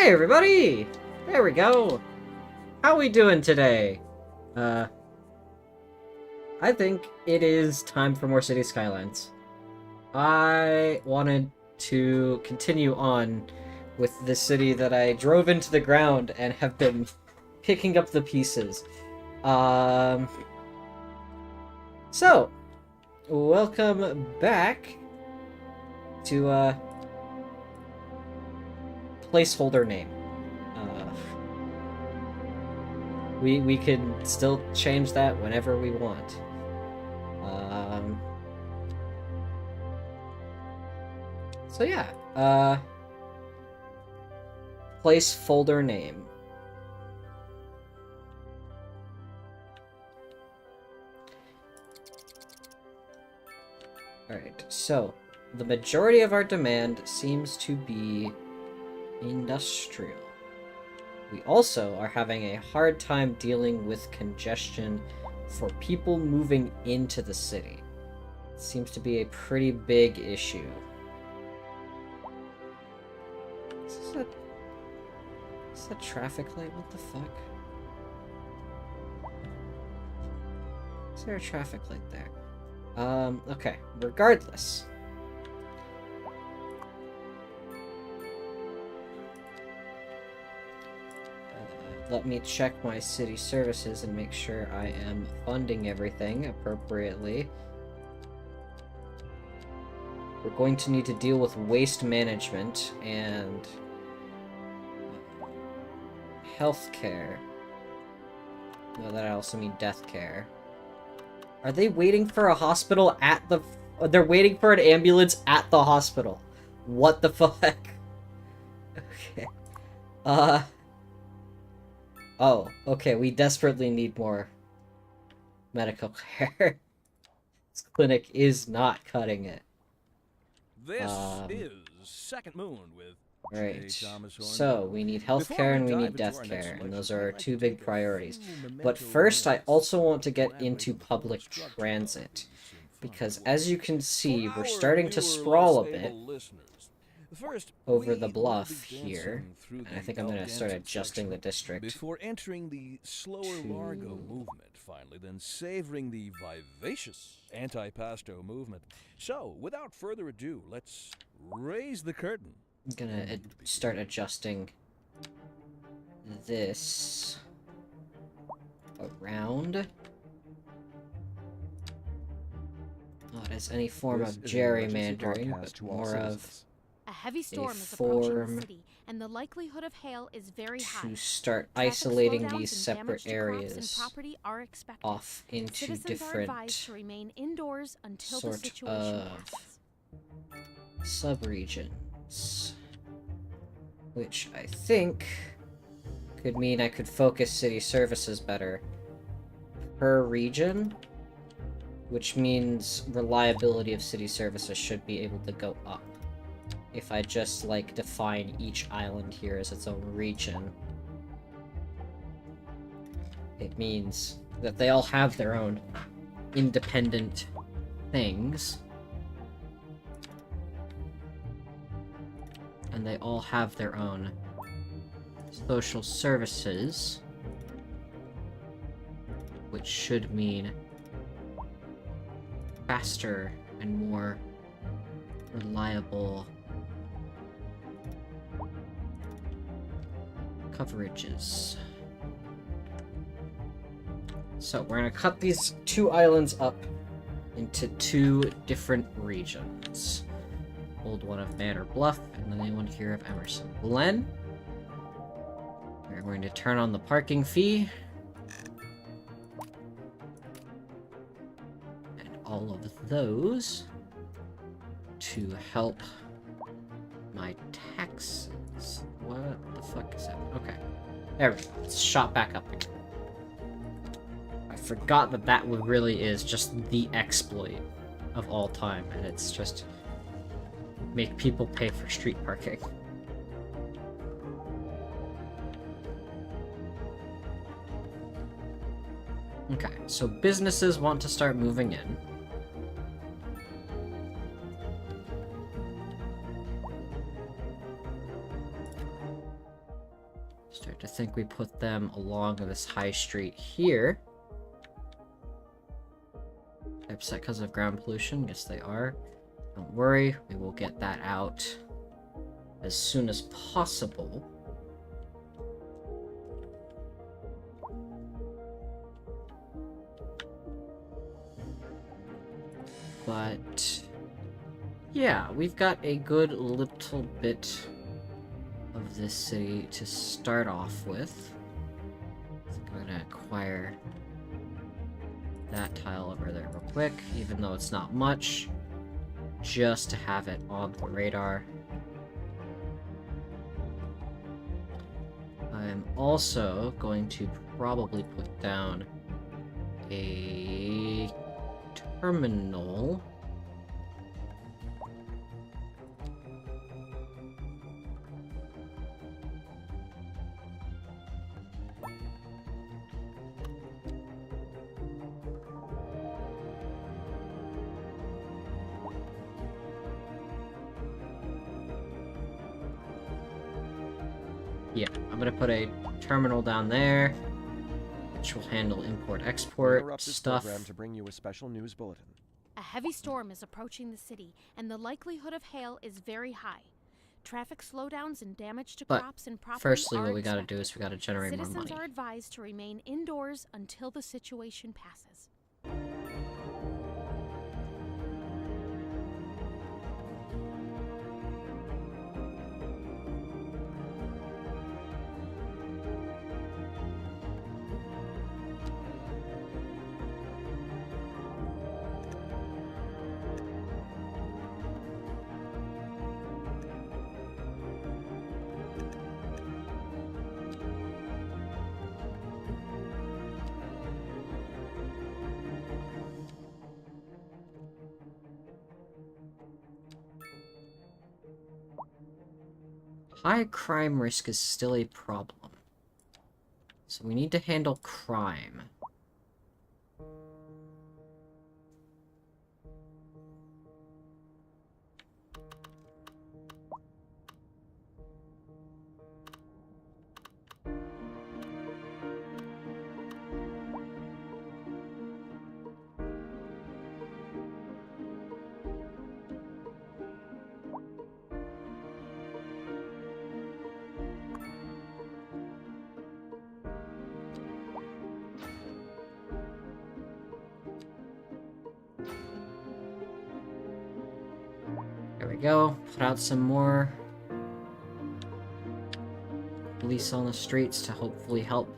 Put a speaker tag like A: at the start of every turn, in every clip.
A: Hey everybody! There we go! How we doing today? I think it is time for more City Skylines. I wanted to continue on with the city that I drove into the ground and have been picking up the pieces. So, welcome back to, placeholder name. We can still change that whenever we want. So yeah, placeholder name. Alright, so the majority of our demand seems to be industrial. We also are having a hard time dealing with congestion for people moving into the city. It seems to be a pretty big issue. Is that traffic light? What the fuck? Is there a traffic light there? Okay. Regardless. Let me check my city services and make sure I am funding everything appropriately. We're going to need to deal with waste management and healthcare. Well, that also means death care. Are they waiting for a hospital at the... They're waiting for an ambulance at the hospital. What the fuck? Okay. Oh, okay, we desperately need more medical care. This clinic is not cutting it.
B: This is Second Moon with
A: Right, so we need healthcare and we need death care, and those are our two big priorities. But first, I also want to get into public transit, because as you can see, we're starting to sprawl a bit over the bluff here, and I think I'm going to start adjusting the district
B: before entering the slower Largo movement, finally, then savoring the vivacious anti-pasto movement. So, without further ado, let's raise the curtain.
A: I'm gonna start adjusting this around. Not as any form of gerrymandering, but more of
C: a heavy storm
A: a
C: is approaching
A: form
C: the city, and the likelihood of hail is very high.
A: to start
C: Traffic
A: isolating
C: slowdowns
A: these
C: and
A: separate
C: damage to crops and
A: areas
C: property are expected.
A: off into
C: Citizens are
A: different
C: advised to remain indoors until the
A: sort
C: situation
A: of
C: passes.
A: subregions, which I think could mean I could focus city services better per region, which means reliability of city services should be able to go up if I just, like, define each island here as its own region. It means that they all have their own independent things, and they all have their own social services, which should mean faster and more reliable coverages. So we're gonna cut these two islands up into two different regions. Old one of Manor Bluff, and the new one here of Emerson Glen. We're going to turn on the parking fee. And all of those to help my taxes. What the fuck is that? Okay. There we go. It's shot back up again. I forgot that that really is just the exploit of all time, and it's just make people pay for street parking. Okay, so businesses want to start moving in. Start to think we put them along this high street here. Upset because of ground pollution? Yes, they are. Don't worry, we will get that out as soon as possible. But yeah, we've got a good little bit of this city to start off with. I think I'm gonna acquire that tile over there real quick, even though it's not much, just to have it on the radar. I'm also going to probably put down a terminal. Yeah, I'm gonna put a terminal down there, which will handle import-export
D: Interrupt this
A: stuff.
D: program to bring you a special news bulletin.
C: A heavy storm is approaching the city, and the likelihood of hail is very high. Traffic slowdowns and damage to
A: But
C: crops and property
A: firstly,
C: are
A: what we gotta
C: expected.
A: do is we gotta generate more
C: Citizens
A: money.
C: are advised to remain indoors until the situation passes.
A: High crime risk is still a problem. So we need to handle crime. There we go. Put out some more police on the streets to hopefully help.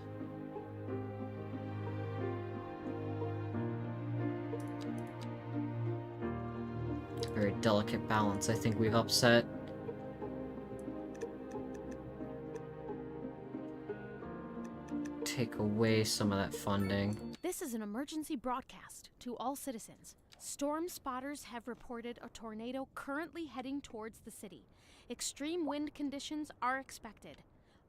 A: Very delicate balance I think we've upset. Take away some of that funding.
C: This is an emergency broadcast to all citizens. Storm spotters have reported a tornado currently heading towards the city. Extreme wind conditions are expected.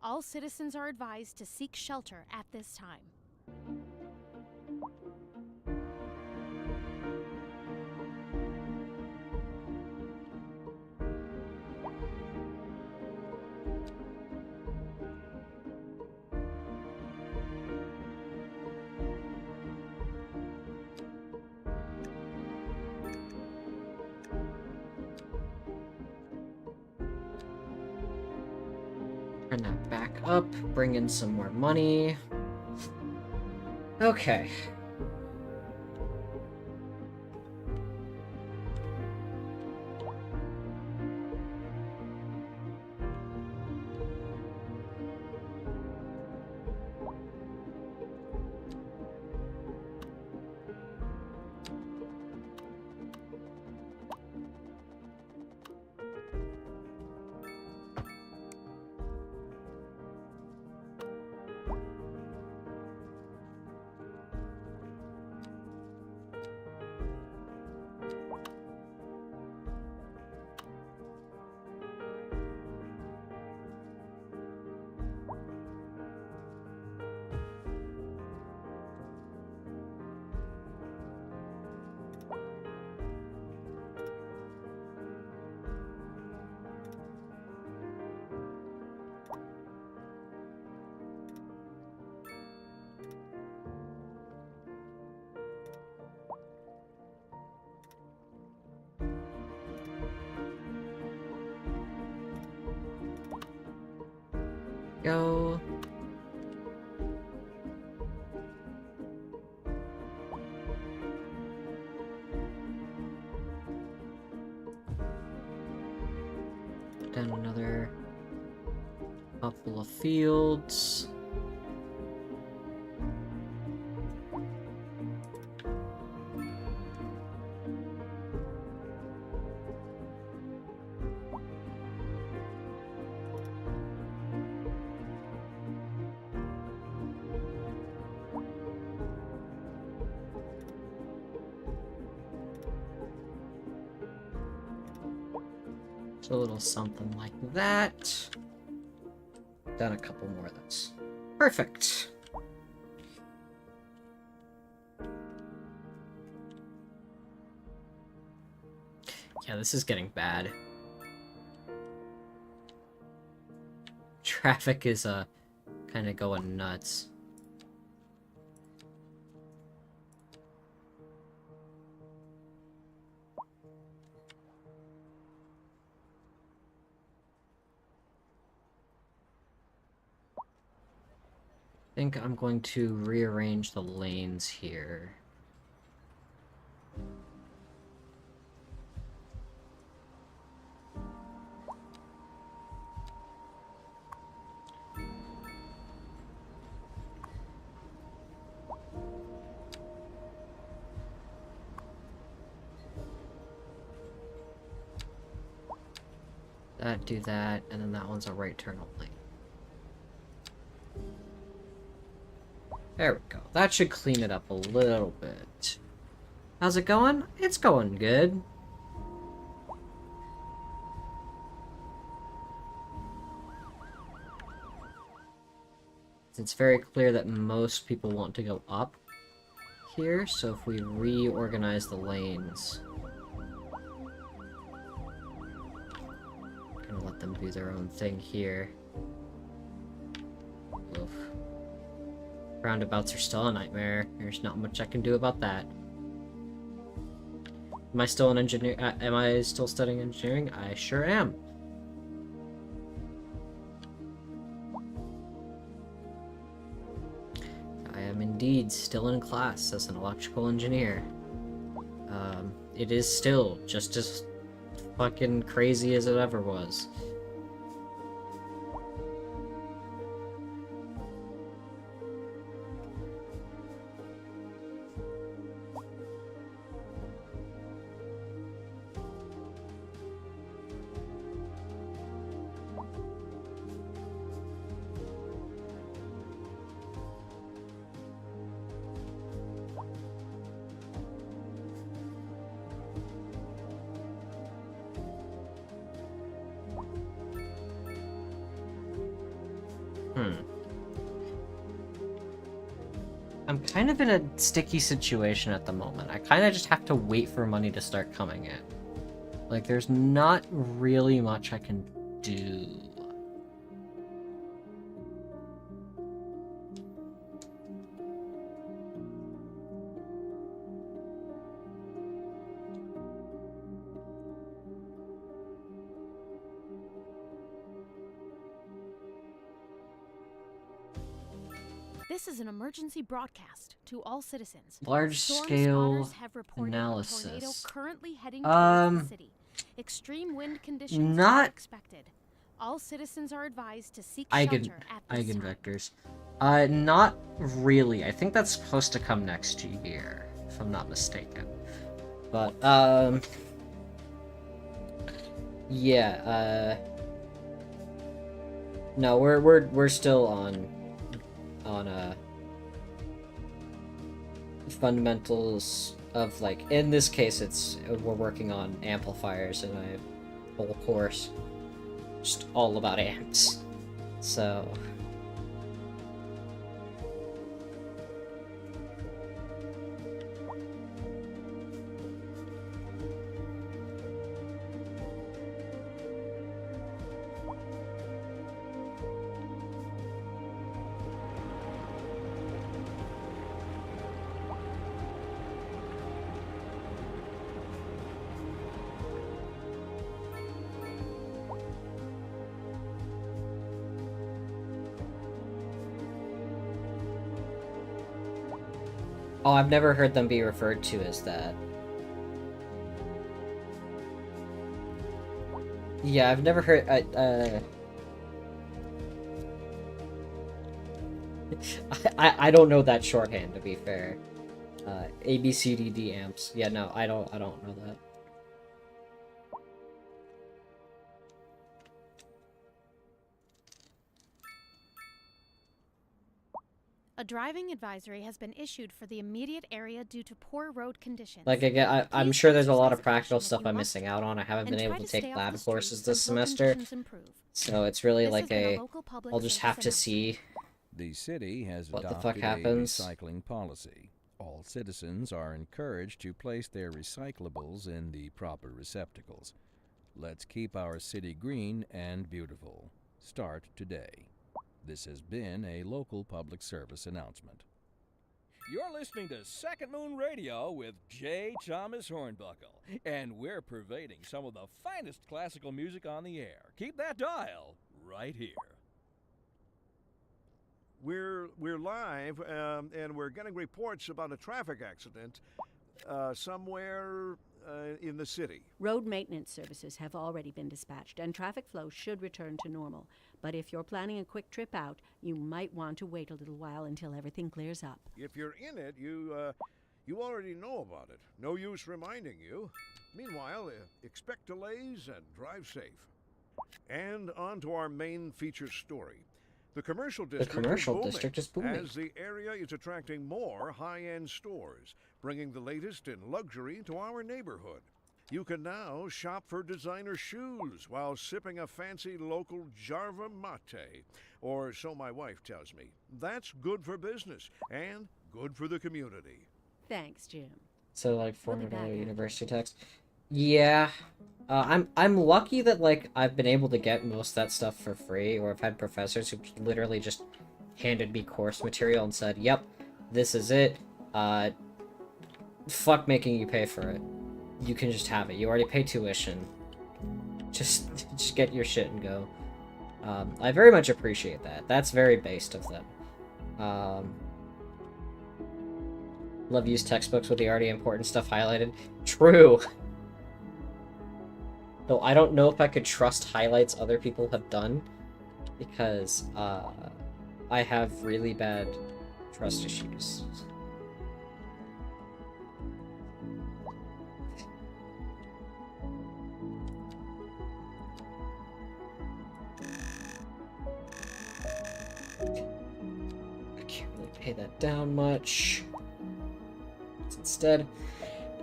C: All citizens are advised to seek shelter at this time.
A: Turn that back up, bring in some more money. Okay. go. Then another couple of fields. A little something like that. Done a couple more of those. Perfect. Yeah, this is getting bad. Traffic is kind of going nuts. I think I'm going to rearrange the lanes here. Do that, and then that one's a right turn only. There we go. That should clean it up a little bit. How's it going? It's going good. It's very clear that most people want to go up here, so if we reorganize the lanes, kind of let them do their own thing here. Oof. Roundabouts are still a nightmare. There's not much I can do about that. Am I still an engineer? Am I still studying engineering? I sure am. I am indeed still in class as an electrical engineer. It is still just as fucking crazy as it ever was. I'm kind of in a sticky situation at the moment. I kind of just have to wait for money to start coming in. Like, there's not really much I can do.
C: This is an emergency broadcast to all citizens.
A: Large-scale
C: Storm spotters have reported a tornado
A: analysis.
C: currently heading towards the city. Extreme wind conditions are expected. All citizens are advised to seek shelter at this time.
A: Eigenvectors. Not really. I think that's supposed to come next year, if I'm not mistaken. But, yeah, no, we're still on fundamentals of, like, in this case we're working on amplifiers in a whole course just all about amps, so Oh, I've never heard them be referred to as that. Yeah, I've never heard, I don't know that shorthand, to be fair. ABCDD amps. Yeah, no, I don't know that.
C: A driving advisory has been issued for the immediate area due to poor road conditions.
A: Like, again, I'm
C: Please
A: sure there's a lot of
C: exercise
A: practical
C: caution if
A: stuff
C: you
A: I'm
C: must
A: missing out on. I haven't
C: and
A: been able
C: try
A: to
C: to stay
A: take
C: off
A: lab
C: the
A: courses
C: streets
A: this
C: until
A: semester,
C: conditions improve.
A: so it's really
C: This
A: like
C: has been a local public
A: I'll just
C: service
A: have to see
B: The city has
A: what the
B: adopted
A: fuck happens.
B: a recycling policy. All citizens are encouraged to place their recyclables in the proper receptacles. Let's keep our city green and beautiful. Start today. This has been a local public service announcement. You're listening to Second Moon Radio with J. Thomas Hornbuckle, and we're pervading some of the finest classical music on the air. Keep that dial right here.
E: We're live, and we're getting reports about a traffic accident somewhere in the city.
F: Road maintenance services have already been dispatched, and traffic flow should return to normal. But if you're planning a quick trip out, you might want to wait a little while until everything clears up.
E: If you're in it, you already know about it. No use reminding you. Meanwhile, expect delays and drive safe. And on to our main feature story. The commercial district
A: is booming.
E: as the area is attracting more high-end stores, bringing the latest in luxury to our neighborhood. You can now shop for designer shoes while sipping a fancy local Jarva mate, or so my wife tells me. That's good for business and good for the community.
F: Thanks, Jim.
A: So like
F: We'll be back
A: $400
F: after.
A: university tax. Yeah. I'm lucky that like I've been able to get most of that stuff for free, or I've had professors who literally just handed me course material and said, "Yep, this is it. Fuck making you pay for it. You can just have it. You already pay tuition. Just get your shit and go." I very much appreciate that. That's very based of them. Love use textbooks with the already important stuff highlighted. True. Though I don't know if I could trust highlights other people have done, because I have really bad trust issues. I can't really pay that down much. Let's instead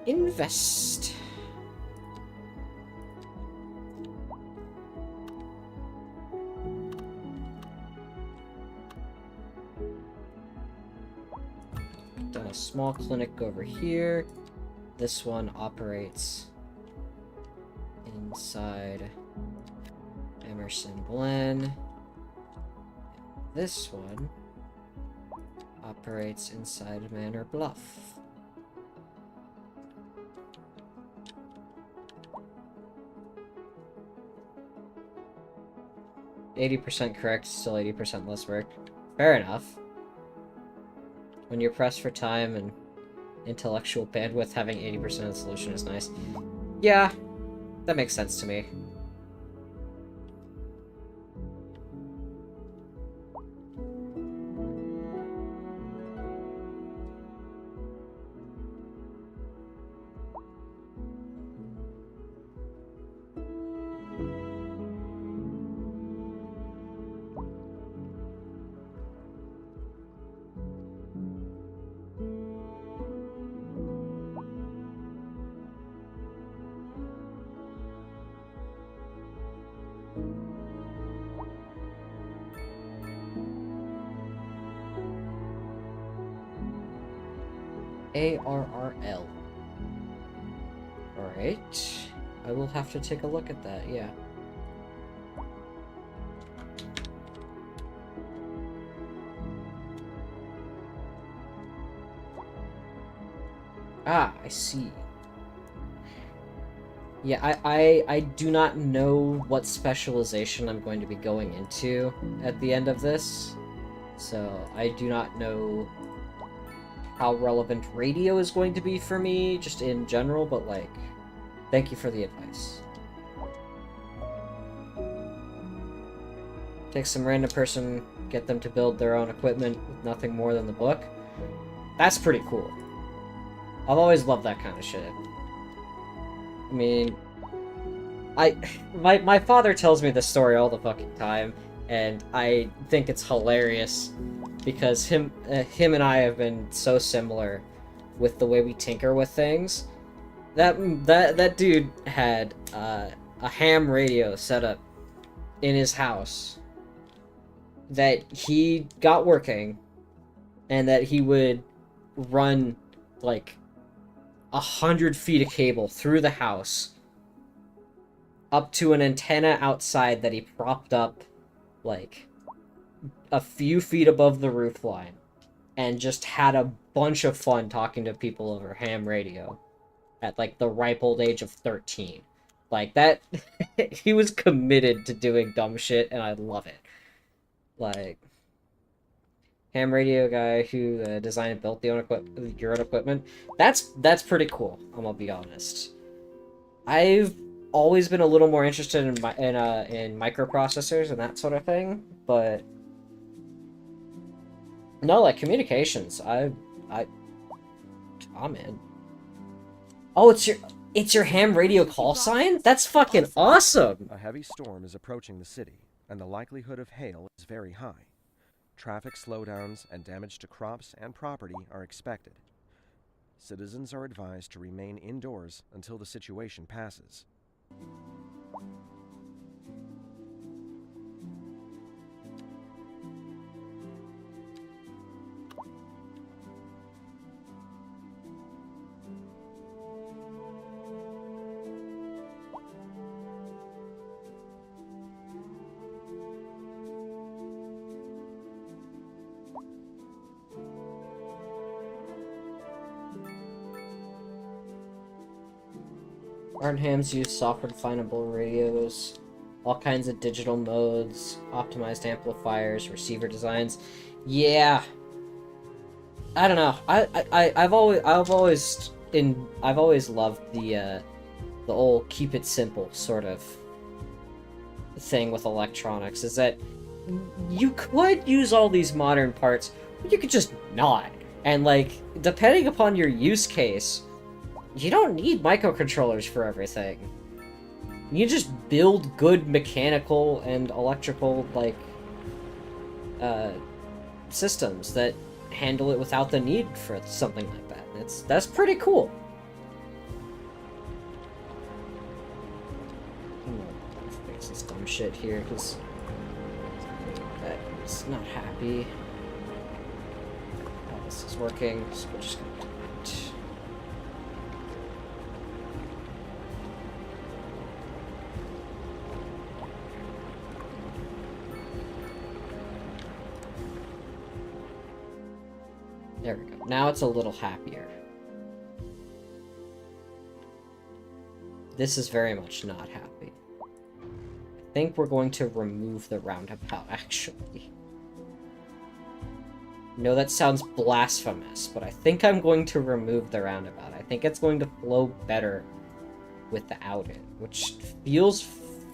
A: invest. Done a small clinic over here. This one operates inside Emerson Glen. This one operates inside Manor Bluff. %80 correct, still 80% less work. Fair enough. When you're pressed for time and intellectual bandwidth, having 80% of the solution is nice. Yeah, that makes sense to me. ARRL. Alright. I will have to take a look at that, yeah. Ah, I see. Yeah, I do not know what specialization I'm going to be going into at the end of this. So, I do not know how relevant radio is going to be for me, just in general, but, like, thank you for the advice. Take some random person, get them to build their own equipment with nothing more than the book. That's pretty cool. I've always loved that kind of shit. I mean, my father tells me this story all the fucking time, and I think it's hilarious because him and I have been so similar with the way we tinker with things. That dude had a ham radio set up in his house that he got working, and that he would run like 100 feet of cable through the house up to an antenna outside that he propped up like a few feet above the roof line, and just had a bunch of fun talking to people over ham radio at like the ripe old age of 13. Like that, he was committed to doing dumb shit, and I love it. Like, ham radio guy who designed and built your own equipment. That's pretty cool. I'm gonna be honest. I've always been a little more interested in microprocessors and that sort of thing, but no, like communications. I'm in. Oh, it's your ham radio call sign? That's fucking awesome.
D: A heavy storm is approaching the city, and the likelihood of hail is very high. Traffic slowdowns and damage to crops and property are expected. Citizens are advised to remain indoors until the situation passes.
A: Arnham's use software-definable radios, all kinds of digital modes, optimized amplifiers, receiver designs. Yeah, I don't know. I've always loved the old keep it simple sort of thing with electronics. Is that you could use all these modern parts, but you could just not. And like, depending upon your use case, you don't need microcontrollers for everything. You just build good mechanical and electrical, like, systems that handle it without the need for something like that. That's pretty cool. I'm gonna fix this dumb shit here, because that's not happy. Oh, this is working, so we're just gonna do it. There we go. Now it's a little happier. This is very much not happy. I think we're going to remove the roundabout, actually. No, that sounds blasphemous, but I think I'm going to remove the roundabout. I think it's going to flow better without it, which feels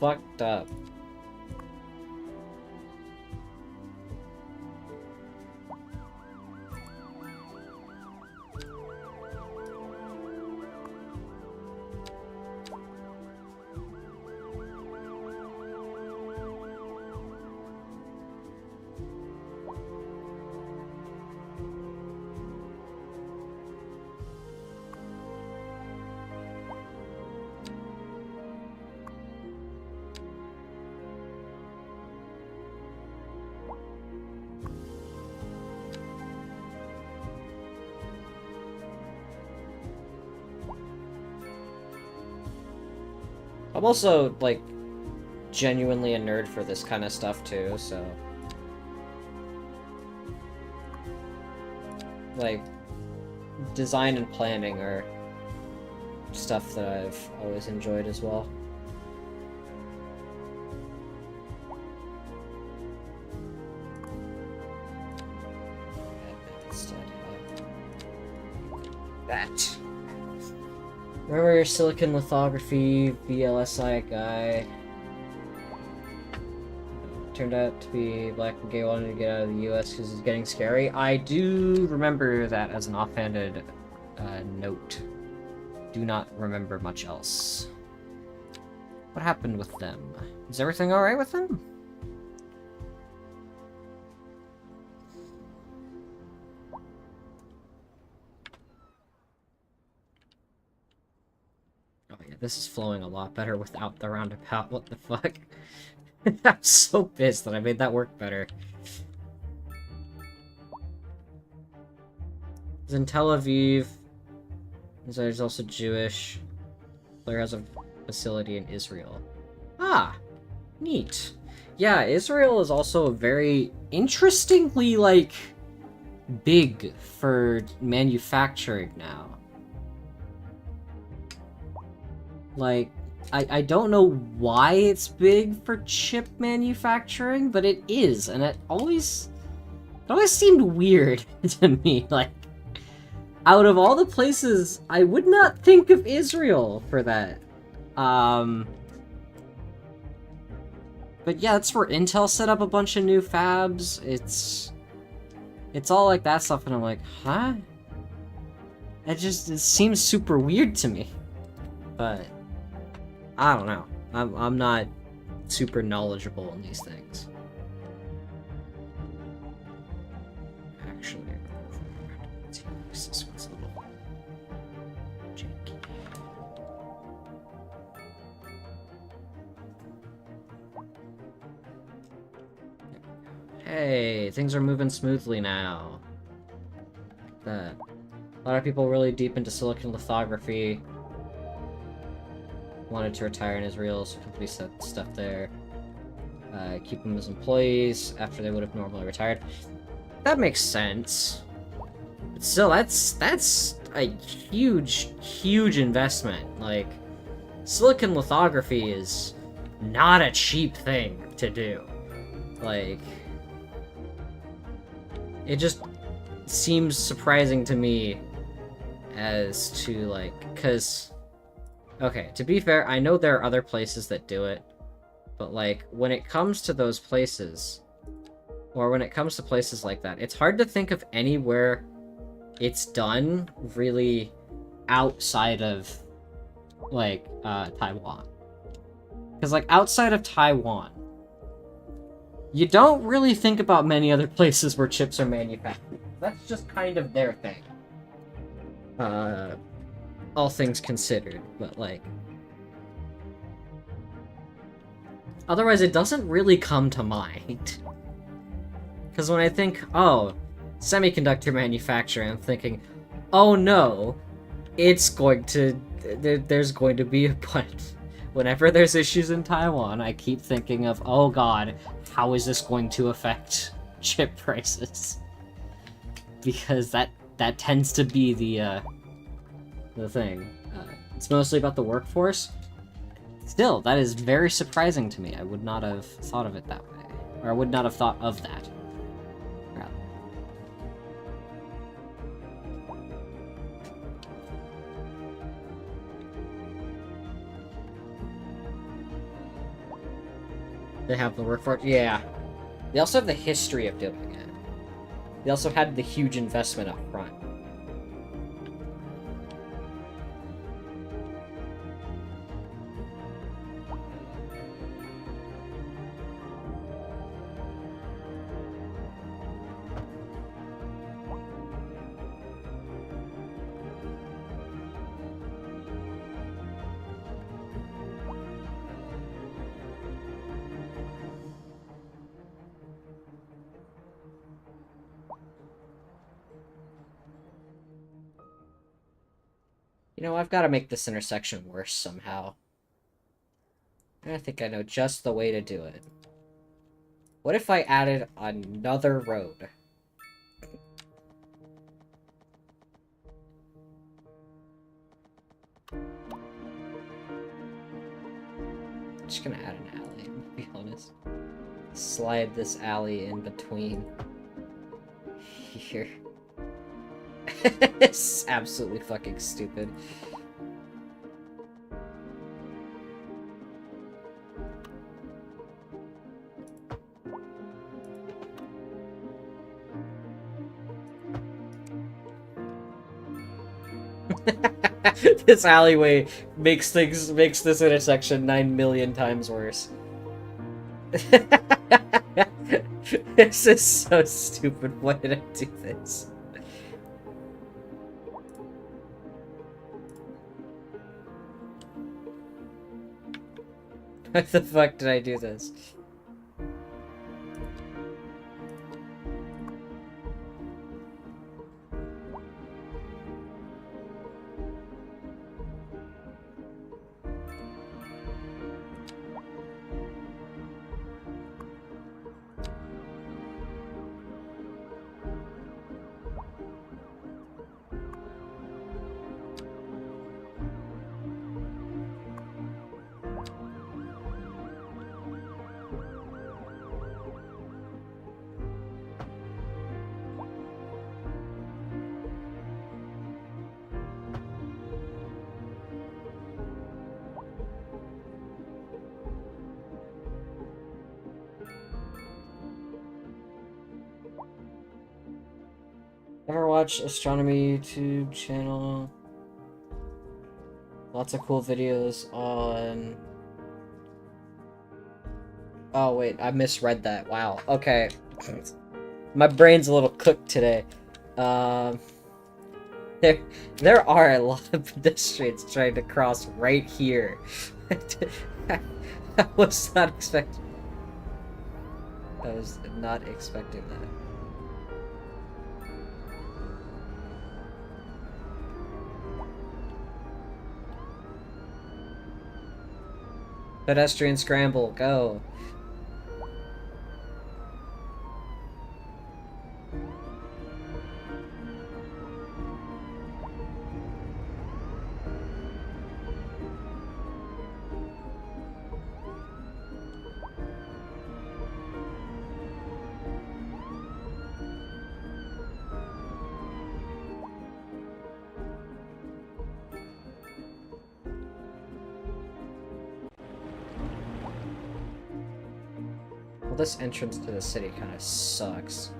A: fucked up. I'm also, like, genuinely a nerd for this kind of stuff, too, so... Like, design and planning are stuff that I've always enjoyed as well. Instead, that. Remember your silicon lithography VLSI guy? Turned out to be black and gay, wanted to get out of the US because it's getting scary. I do remember that as an offhanded note. Do not remember much else. What happened with them? Is everything alright with them? Oh yeah, this is flowing a lot better without the roundabout. What the fuck? I'm so pissed that I made that work better. He's in Tel Aviv. He's also Jewish. Blair has a facility in Israel. Ah, neat. Yeah, Israel is also very interestingly, like, big for manufacturing now. Like, I don't know why it's big for chip manufacturing, but it is, and it always seemed weird to me. Like, out of all the places, I would not think of Israel for that. But yeah, that's where Intel set up a bunch of new fabs. It's all like that stuff, and I'm like, huh? It seems super weird to me. But I don't know. I'm not super knowledgeable in these things. Actually, this one's a little janky. Hey, things are moving smoothly now. A lot of people really deep into silicon lithography wanted to retire in Israel, so companies set stuff there. Keep them as employees after they would have normally retired. That makes sense. But still, that's a huge investment. Like, silicon lithography is not a cheap thing to do. Like, it just seems surprising to me as to, like, because... Okay, to be fair, I know there are other places that do it, but, like, when it comes to those places, or when it comes to places like that, it's hard to think of anywhere it's done really outside of, like, Taiwan. Because, like, outside of Taiwan, you don't really think about many other places where chips are manufactured. That's just kind of their thing. All things considered, but, like... Otherwise, it doesn't really come to mind. Because when I think, oh, semiconductor manufacturing, I'm thinking, oh no, it's going to... There's going to be a bunch... Whenever there's issues in Taiwan, I keep thinking of, oh god, how is this going to affect chip prices? Because that tends to be the thing. It's mostly about the workforce. Still, that is very surprising to me. I would not have thought of it that way. Or I would not have thought of that. Rather. They have the workforce? Yeah. They also have the history of doing it. They also had the huge investment up front. You know, I've got to make this intersection worse somehow. And I think I know just the way to do it. What if I added another road? I'm just gonna add an alley, to be honest. Slide this alley in between here. It's absolutely fucking stupid. This alleyway makes this intersection 9 million times worse. This is so stupid. Why did I do this? Why the fuck did I do this? Ever watch astronomy YouTube channel? Lots of cool videos on... Oh wait, I misread that. Wow. Okay. My brain's a little cooked today. There are a lot of pedestrians trying to cross right here. I was not expecting... I was not expecting that. Pedestrian scramble, go. This entrance to the city kind of sucks.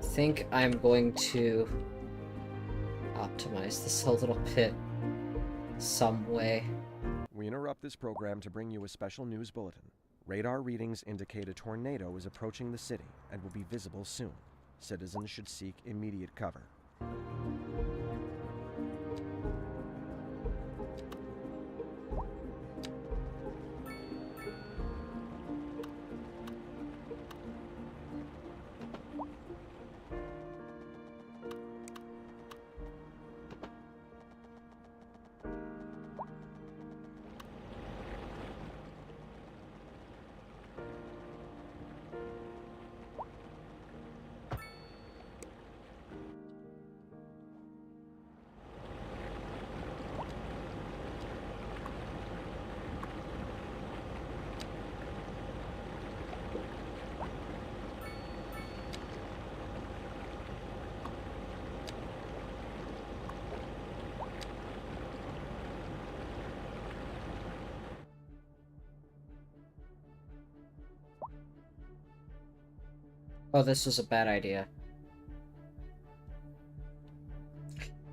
A: I think I'm going to optimize this a little bit some way.
D: We interrupt this program to bring you a special news bulletin. Radar readings indicate a tornado is approaching the city and will be visible soon. Citizens should seek immediate cover.
A: Oh, this was a bad idea.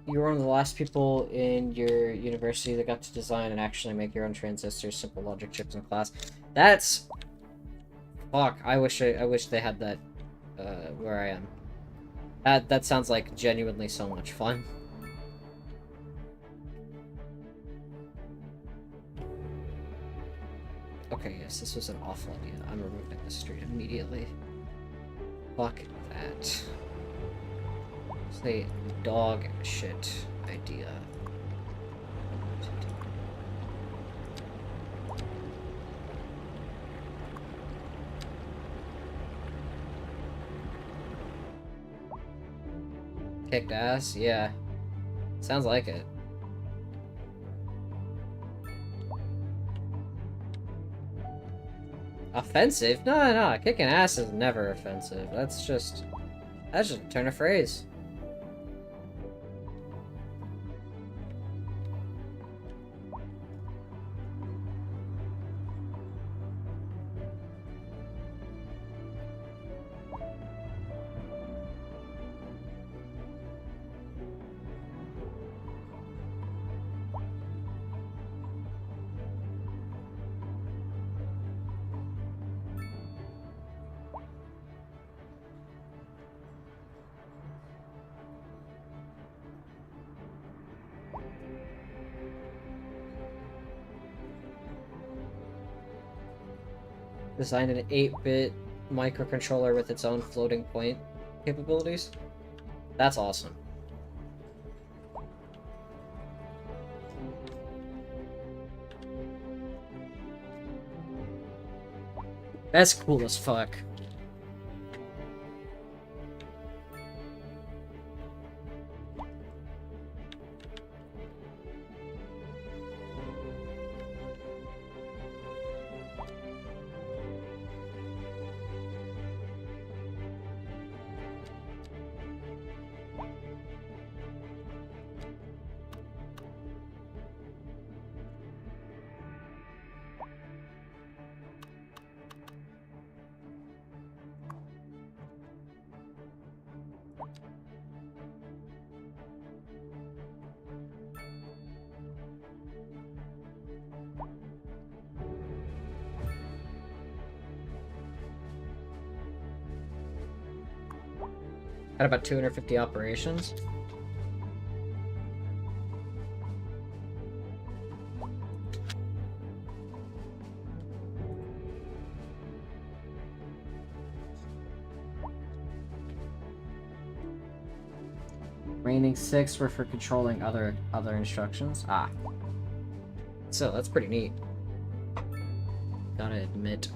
A: You were one of the last people in your university that got to design and actually make your own transistors, simple logic chips in class. That's... Fuck, I wish they had that, where I am. That sounds like genuinely so much fun. Okay, yes, this was an awful idea. I'm removing the street immediately. Fuck that. It's a dog shit idea. Kicked ass? Yeah. Sounds like it. Offensive? No, kicking ass is never offensive. That's just a turn of phrase. Designed an 8-bit microcontroller with its own floating point capabilities. That's awesome. That's cool as fuck. Had about 250 operations. Remaining 6 were for controlling other instructions. Ah. So that's pretty neat. Gotta admit.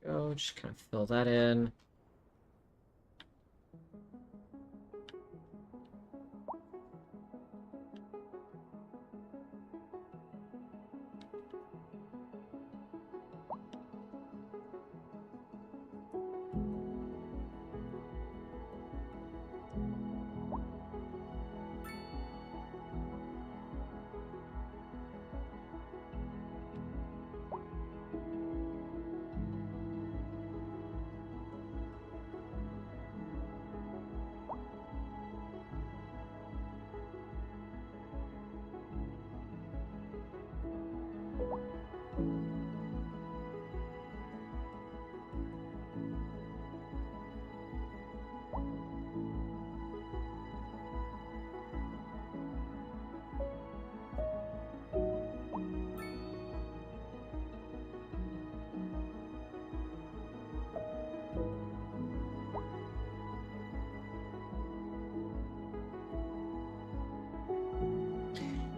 A: Go, just kind of fill that in.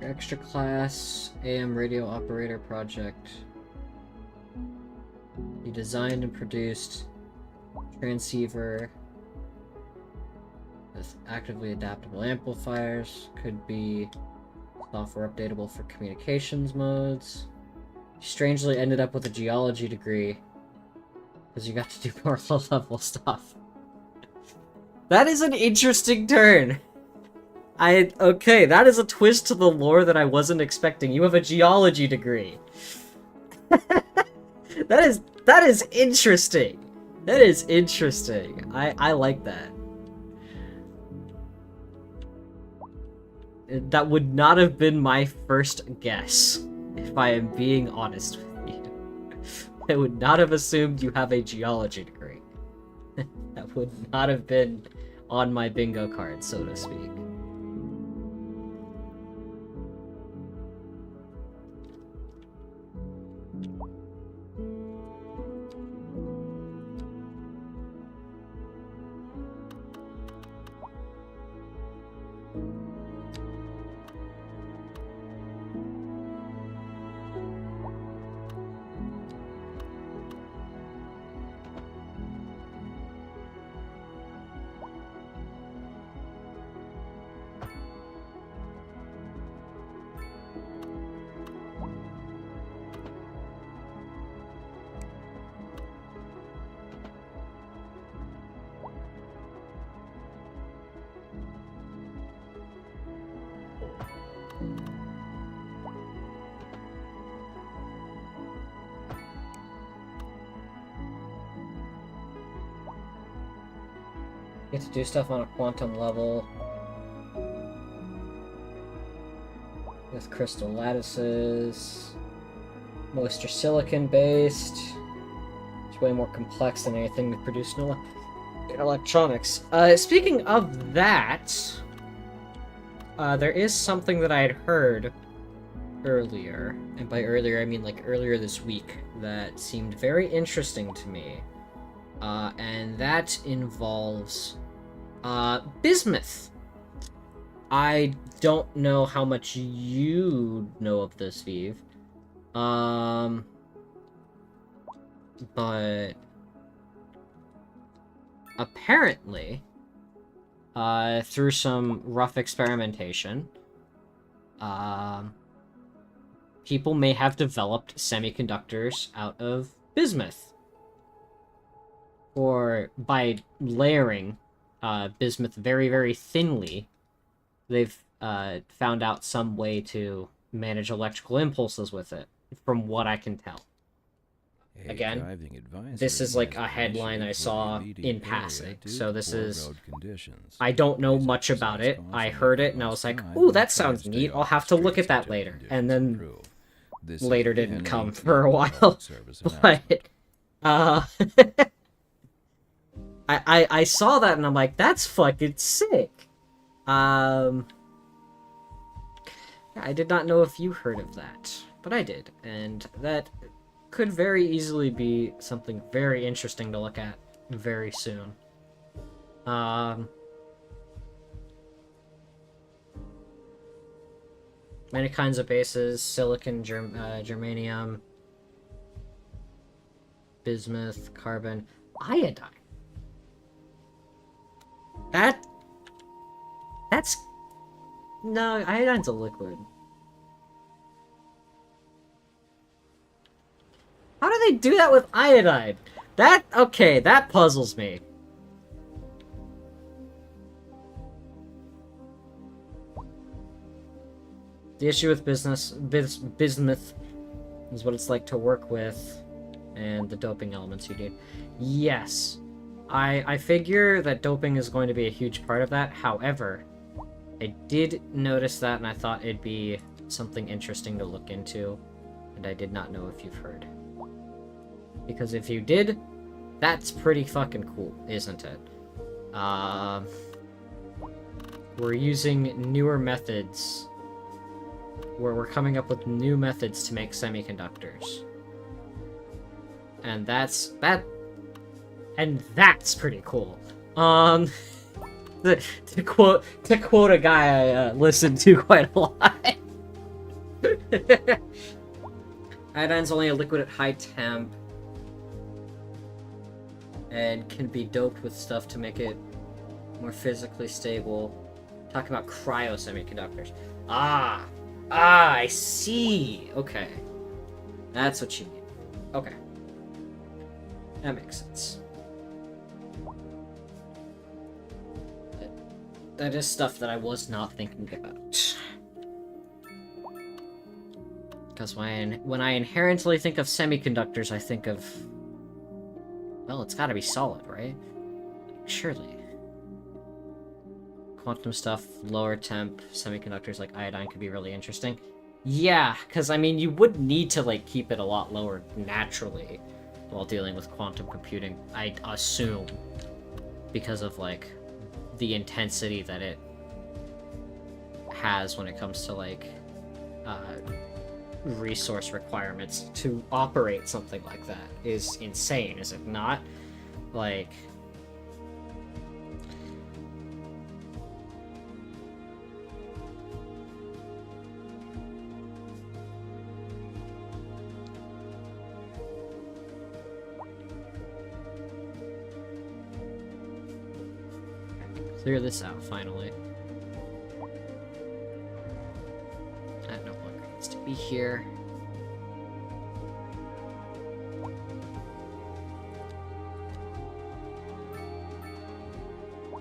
A: Extra class AM radio operator project. He designed and produced transceiver with actively adaptable amplifiers. Could be software updatable for communications modes. He strangely ended up with a geology degree because you got to do more low-level stuff. That is an interesting turn. Okay, that is a twist to the lore that I wasn't expecting. You have a geology degree. That is interesting. That is interesting. I like that. That would not have been my first guess, if I am being honest with you. I would not have assumed you have a geology degree. That would not have been on my bingo card, so to speak. Get to do stuff on a quantum level. With crystal lattices. Most are silicon based. It's way more complex than anything we produce in electronics. Speaking of that, there is something that I had heard earlier, and by earlier I mean like earlier this week, that seemed very interesting to me. And that involves bismuth. I don't know how much you know of this, Vive. But apparently, through some rough experimentation, people may have developed semiconductors out of bismuth. Or by layering bismuth very, very thinly, they've found out some way to manage electrical impulses with it, from what I can tell. Again, this is like a headline I saw in passing, so this is... I don't know much about it. I heard it, and I was like, ooh, that sounds neat, I'll have to look at that later. And then later didn't come for a while. But, I saw that, and I'm like, that's fucking sick. I did not know if you heard of that, but I did, and that could very easily be something very interesting to look at very soon. Many kinds of bases: silicon, germanium, bismuth, carbon, iodine. That's... No, iodine's a liquid. How do they do that with iodine? Okay, that puzzles me. The issue with bismuth is what it's like to work with, and the doping elements you need. Yes, I figure that doping is going to be a huge part of that. However, I did notice that, and I thought it'd be something interesting to look into, and I did not know if you've heard. Because if you did, that's pretty fucking cool, isn't it? We're using newer methods, where we're coming up with new methods to make semiconductors. And that's pretty cool. To quote a guy I listen to quite a lot. Iodine's only a liquid at high temp, and can be doped with stuff to make it more physically stable. Talking about cryo semiconductors. I see. Okay, that's what you need. Okay, that makes sense. That is stuff that I was not thinking about. Because when I inherently think of semiconductors, I think of... well, it's gotta be solid, right? Surely. Quantum stuff, lower temp, semiconductors like iodine could be really interesting. Yeah, because, I mean, you would need to, like, keep it a lot lower naturally while dealing with quantum computing, I assume. Because of, like, the intensity that it has when it comes to, like, resource requirements to operate something like that is insane, is it not? Like... clear this out, finally. That no longer needs to be here.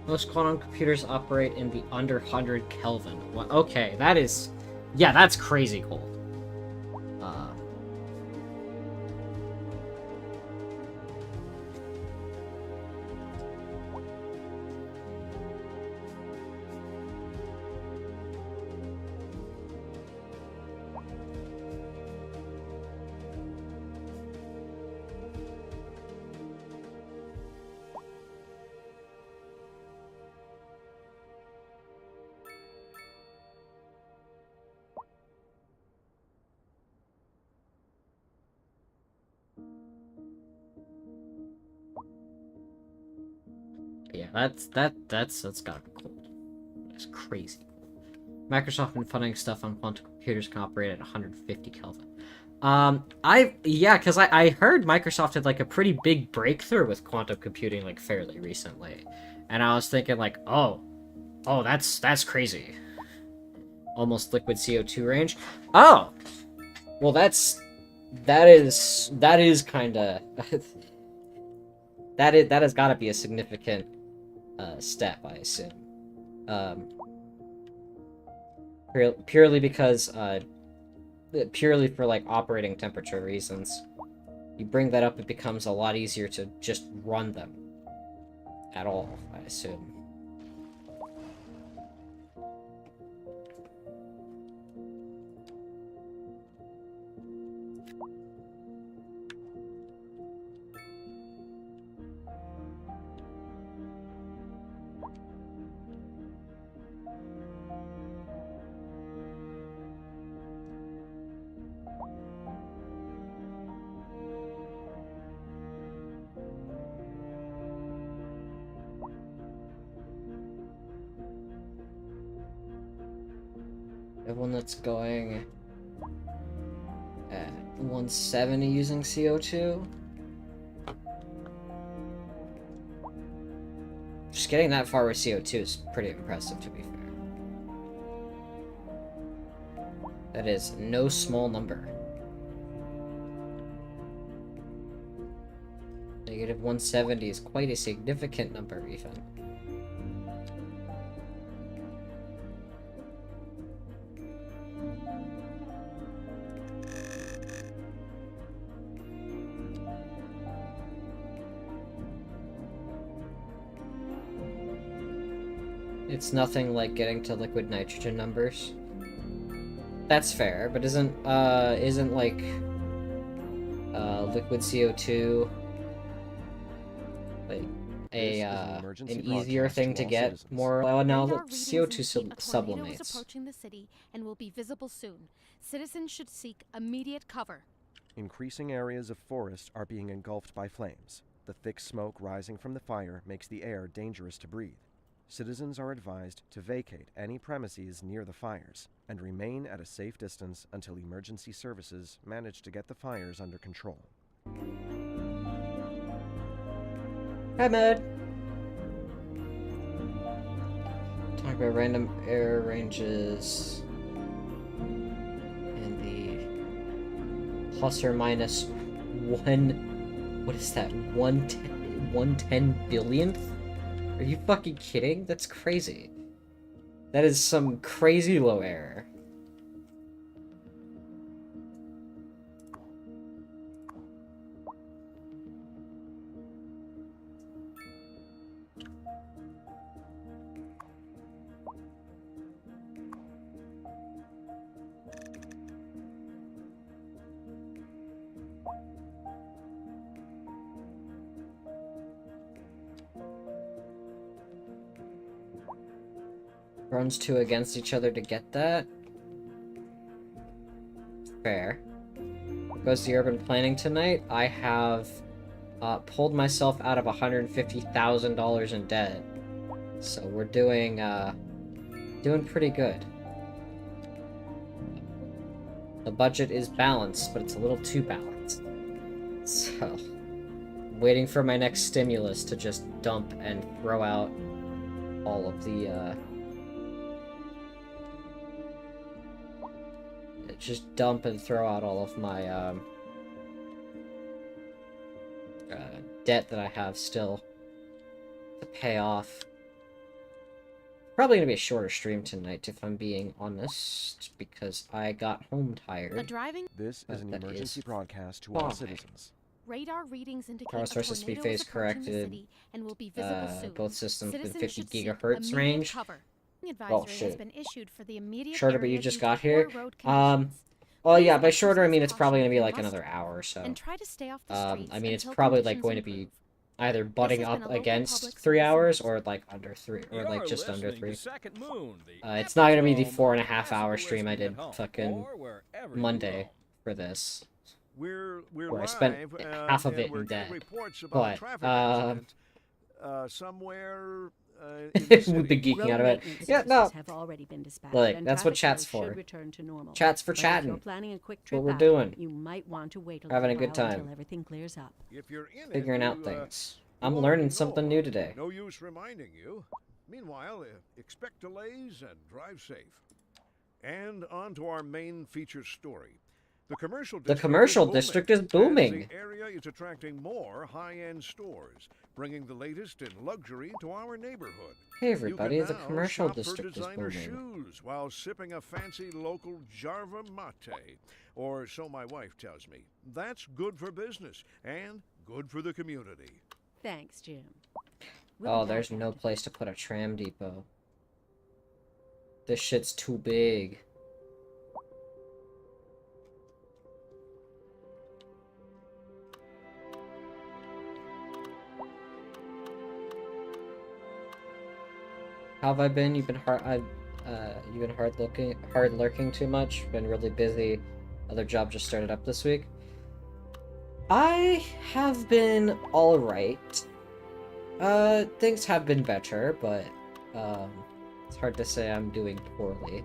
A: Most quantum computers operate in the under 100 Kelvin. Well, okay, that is... yeah, that's crazy cool. Yeah, that's gotta be cold. That's crazy. Microsoft been funding stuff on quantum computers can operate at 150 Kelvin. Because I heard Microsoft had like a pretty big breakthrough with quantum computing like fairly recently, and I was thinking like, oh, that's crazy. Almost liquid CO2 range. Oh, well that is kind of that has got to be a significant step, I assume. Purely because purely for like operating temperature reasons. You bring that up, it becomes a lot easier to just run them at all, I assume. Everyone that's going at 170 using CO2. Just getting that far with CO2 is pretty impressive, to be fair. That is no small number. Negative 170 is quite a significant number, even. It's nothing like getting to liquid nitrogen numbers. That's fair, but isn't like liquid CO2 like an easier thing to get
D: citizens.
A: more? Oh no,
C: Radar
A: look,
C: readings
A: CO2
C: indicate a tornado is
A: sublimates.
C: approaching the city and will be visible soon. Citizens should seek immediate cover.
D: Increasing areas of forest are being engulfed by flames. The thick smoke rising from the fire makes the air dangerous to breathe. Citizens are advised to vacate any premises near the fires and remain at a safe distance until emergency services manage to get the fires under control.
A: Hi, Med. Talk about random air ranges and the plus or minus one. What is that? 110 billionth? Are you fucking kidding? That's crazy. That is some crazy low error. Runs two against each other to get that. Fair. Goes the urban planning tonight. I have pulled myself out of $150,000 in debt. So we're doing pretty good. The budget is balanced, but it's a little too balanced. So, waiting for my next stimulus to just dump and throw out all of the just dump and throw out all of my debt that I have still to pay off. Probably gonna be a shorter stream tonight, if I'm being honest, because I got home tired.
D: This is an emergency broadcast to
A: fine.
D: all citizens.
C: Radar readings indicate
A: Power
C: a
A: sources speed
C: tornado is
A: phase
C: approaching the
A: corrected.
C: city and will be visible soon.
A: Both systems within
C: Citizens
A: 50
C: should seek
A: gigahertz
C: immediate
A: range.
C: cover. Advisory
A: Well,
C: has
A: shit.
C: been issued for the immediate
A: Shorter, but you
C: area
A: just
C: due to
A: got here.
C: poor road conditions.
A: Well,
C: Please
A: yeah, by shorter I
C: exercise
A: mean it's probably
C: caution
A: gonna be
C: if
A: like
C: you must,
A: another hour or so.
C: and try to stay off the streets
A: I mean it's
C: until
A: probably like
C: conditions
A: going to be
C: improve.
A: either butting
C: has been
A: up
C: a local
A: against
C: public
A: 3
C: service
A: hours or
C: announcement.
A: like under 3 or
B: You're
A: like just under
B: listening
A: 3.
B: to Second Moon, the
A: It's not gonna be the
B: epic
A: 4.5
B: home
A: hour
B: of
A: stream I
B: listening
A: did
B: at home,
A: fucking
B: or wherever you
A: Monday
B: roam.
A: for this.
E: We're
A: Where I
E: live,
A: spent half of
E: and
A: it
E: we're
A: in
E: getting
A: debt.
E: reports about
A: But,
E: traffic accidents. somewhere in the
A: We've
E: city.
A: been geeking
F: Road
A: out of it.
F: maintenance
A: Yeah,
F: services
A: no.
F: have already been dispatched,
A: Like,
F: and
A: that's what
F: traffic
A: chat's
F: flow
A: for.
F: should return to normal.
A: Chat's for
F: But if you're
A: chatting.
F: planning a quick
A: What
F: trip
A: we're
F: out,
A: doing.
F: you might want to wait a
A: Having
F: little
A: a good
F: while
A: time.
F: until everything clears up.
E: If you're in
A: Figuring
E: it,
A: out
E: you,
A: things.
E: you
A: I'm
E: already
A: learning
E: know.
A: something new today.
E: No use reminding you. Meanwhile, expect delays and drive safe. And on to our main feature story. The commercial
A: district is booming.
E: As the area is attracting more high-end stores, bringing the latest in luxury to our neighborhood.
A: Hey everybody,
E: you
A: the
E: can now
A: commercial
E: shop
A: district
E: for
A: is
E: designer
A: booming.
E: shoes while sipping a fancy local Jarva mate, or so my wife tells me. That's good for business and good for the community.
F: Thanks, Jim. We'll
A: Oh,
F: be
A: there's
F: back
A: no
F: after
A: place to put a tram depot. This shit's too big. How have I been? You've been hard lurking too much. Been really busy. Other job just started up this week. I have been all right. Things have been better, but it's hard to say I'm doing poorly.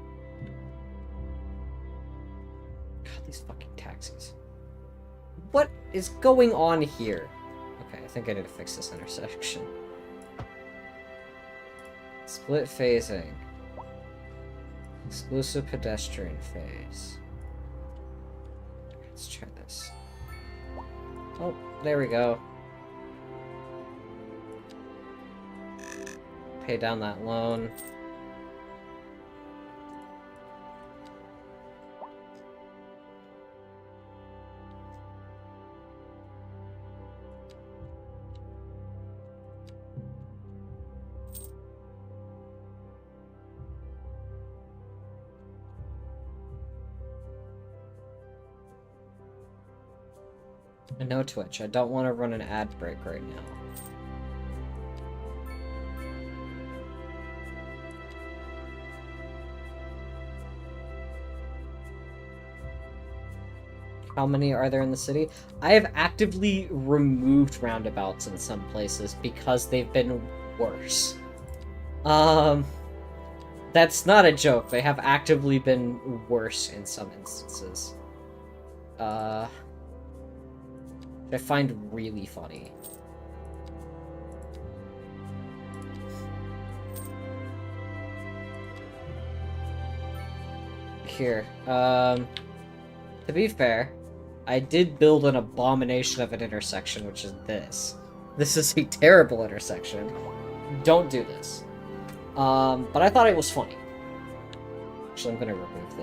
A: God, these fucking taxis. What is going on here? Okay, I think I need to fix this intersection. Split phasing. Exclusive pedestrian phase. Let's try this. Oh, there we go. Pay down that loan. And no Twitch. I don't want to run an ad break right now. How many are there in the city? I have actively removed roundabouts in some places because they've been worse. That's not a joke. They have actively been worse in some instances. I find really funny. Here, to be fair, I did build an abomination of an intersection, which is this. This is a terrible intersection. Don't do this. But I thought it was funny. Actually, I'm gonna remove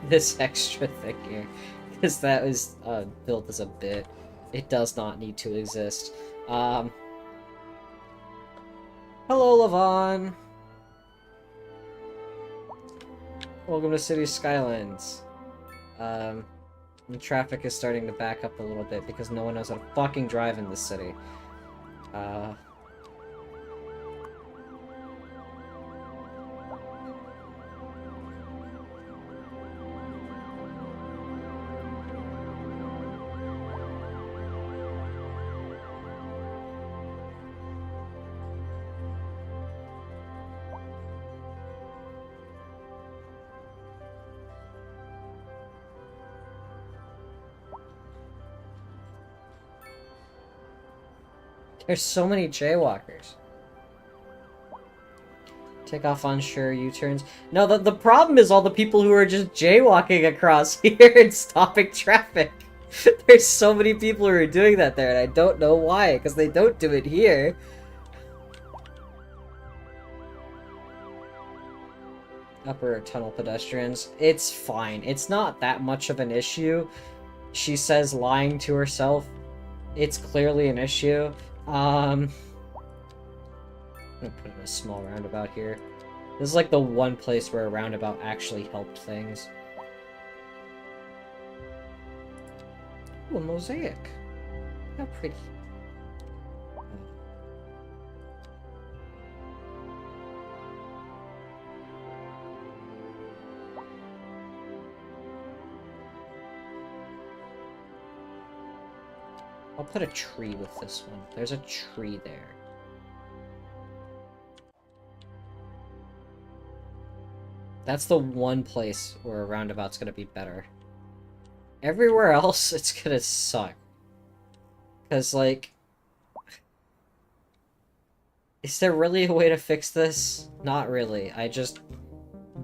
A: this extra thing here, because that was built as a bit. It does not need to exist. Hello, Levon. Welcome to City Skylines. The traffic is starting to back up a little bit because no one knows how to fucking drive in this city. There's so many jaywalkers. Take off on sure U-turns. No, the problem is all the people who are just jaywalking across here and stopping traffic. There's so many people who are doing that there, and I don't know why, because they don't do it here. Upper tunnel pedestrians. It's fine. It's not that much of an issue. She says lying to herself. It's clearly an issue. I'm gonna put in a small roundabout here. This is like the one place where a roundabout actually helped things. Ooh, a mosaic. How pretty. I'll put a tree with this one. There's a tree there. That's the one place where a roundabout's gonna be better. Everywhere else, it's gonna suck. Because, like... Is there really a way to fix this? Not really. I just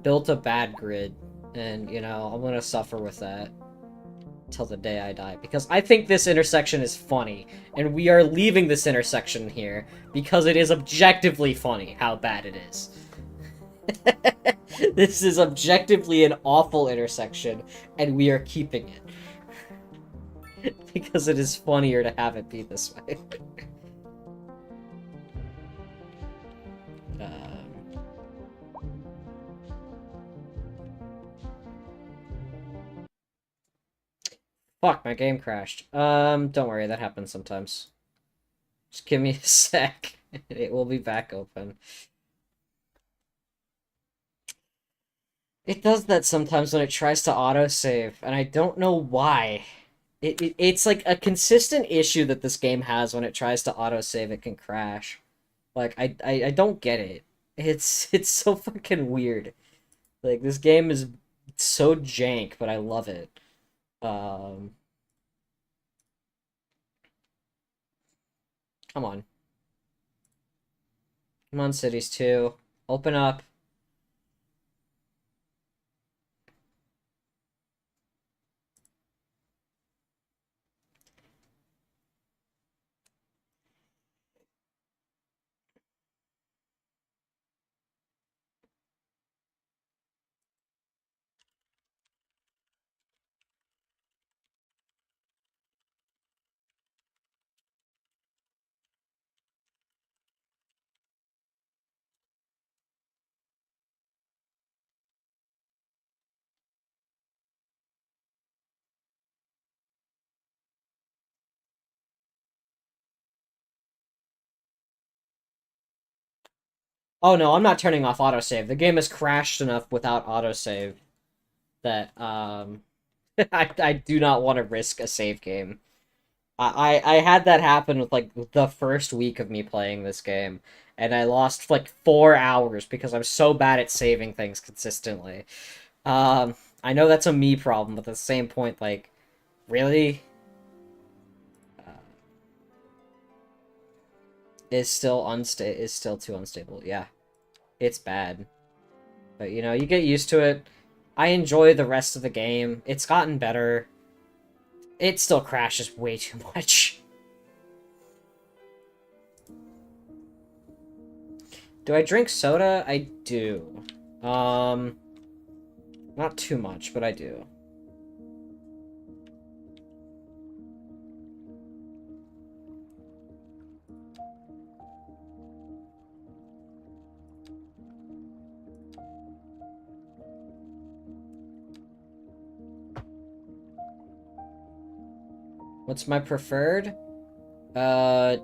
A: built a bad grid. And, you know, I'm gonna suffer with that. Till the day I die. Because I think this intersection is funny. And we are leaving this intersection here. Because it is objectively funny how bad it is. This is objectively an awful intersection, and we are keeping it. Because it is funnier to have it be this way. Fuck, my game crashed. Don't worry, that happens sometimes. Just give me a sec. It will be back open. It does that sometimes when it tries to autosave, and I don't know why. It's like a consistent issue that this game has when it tries to autosave, it can crash. Like, I don't get it. It's so fucking weird. Like, this game is so jank, but I love it. Come on. Come on, Cities 2. Open up. Oh no, I'm not turning off autosave. The game has crashed enough without autosave that, I do not want to risk a save game. I had that happen with, like, the first week of me playing this game, and I lost, like, 4 hours because I'm so bad at saving things consistently. I know that's a me problem, but at the same point, like, really? Is still too unstable. Yeah. It's bad. But, you know, you get used to it. I enjoy the rest of the game. It's gotten better. It still crashes way too much. Do I drink soda? I do. Not too much, but I do. What's my preferred? I'm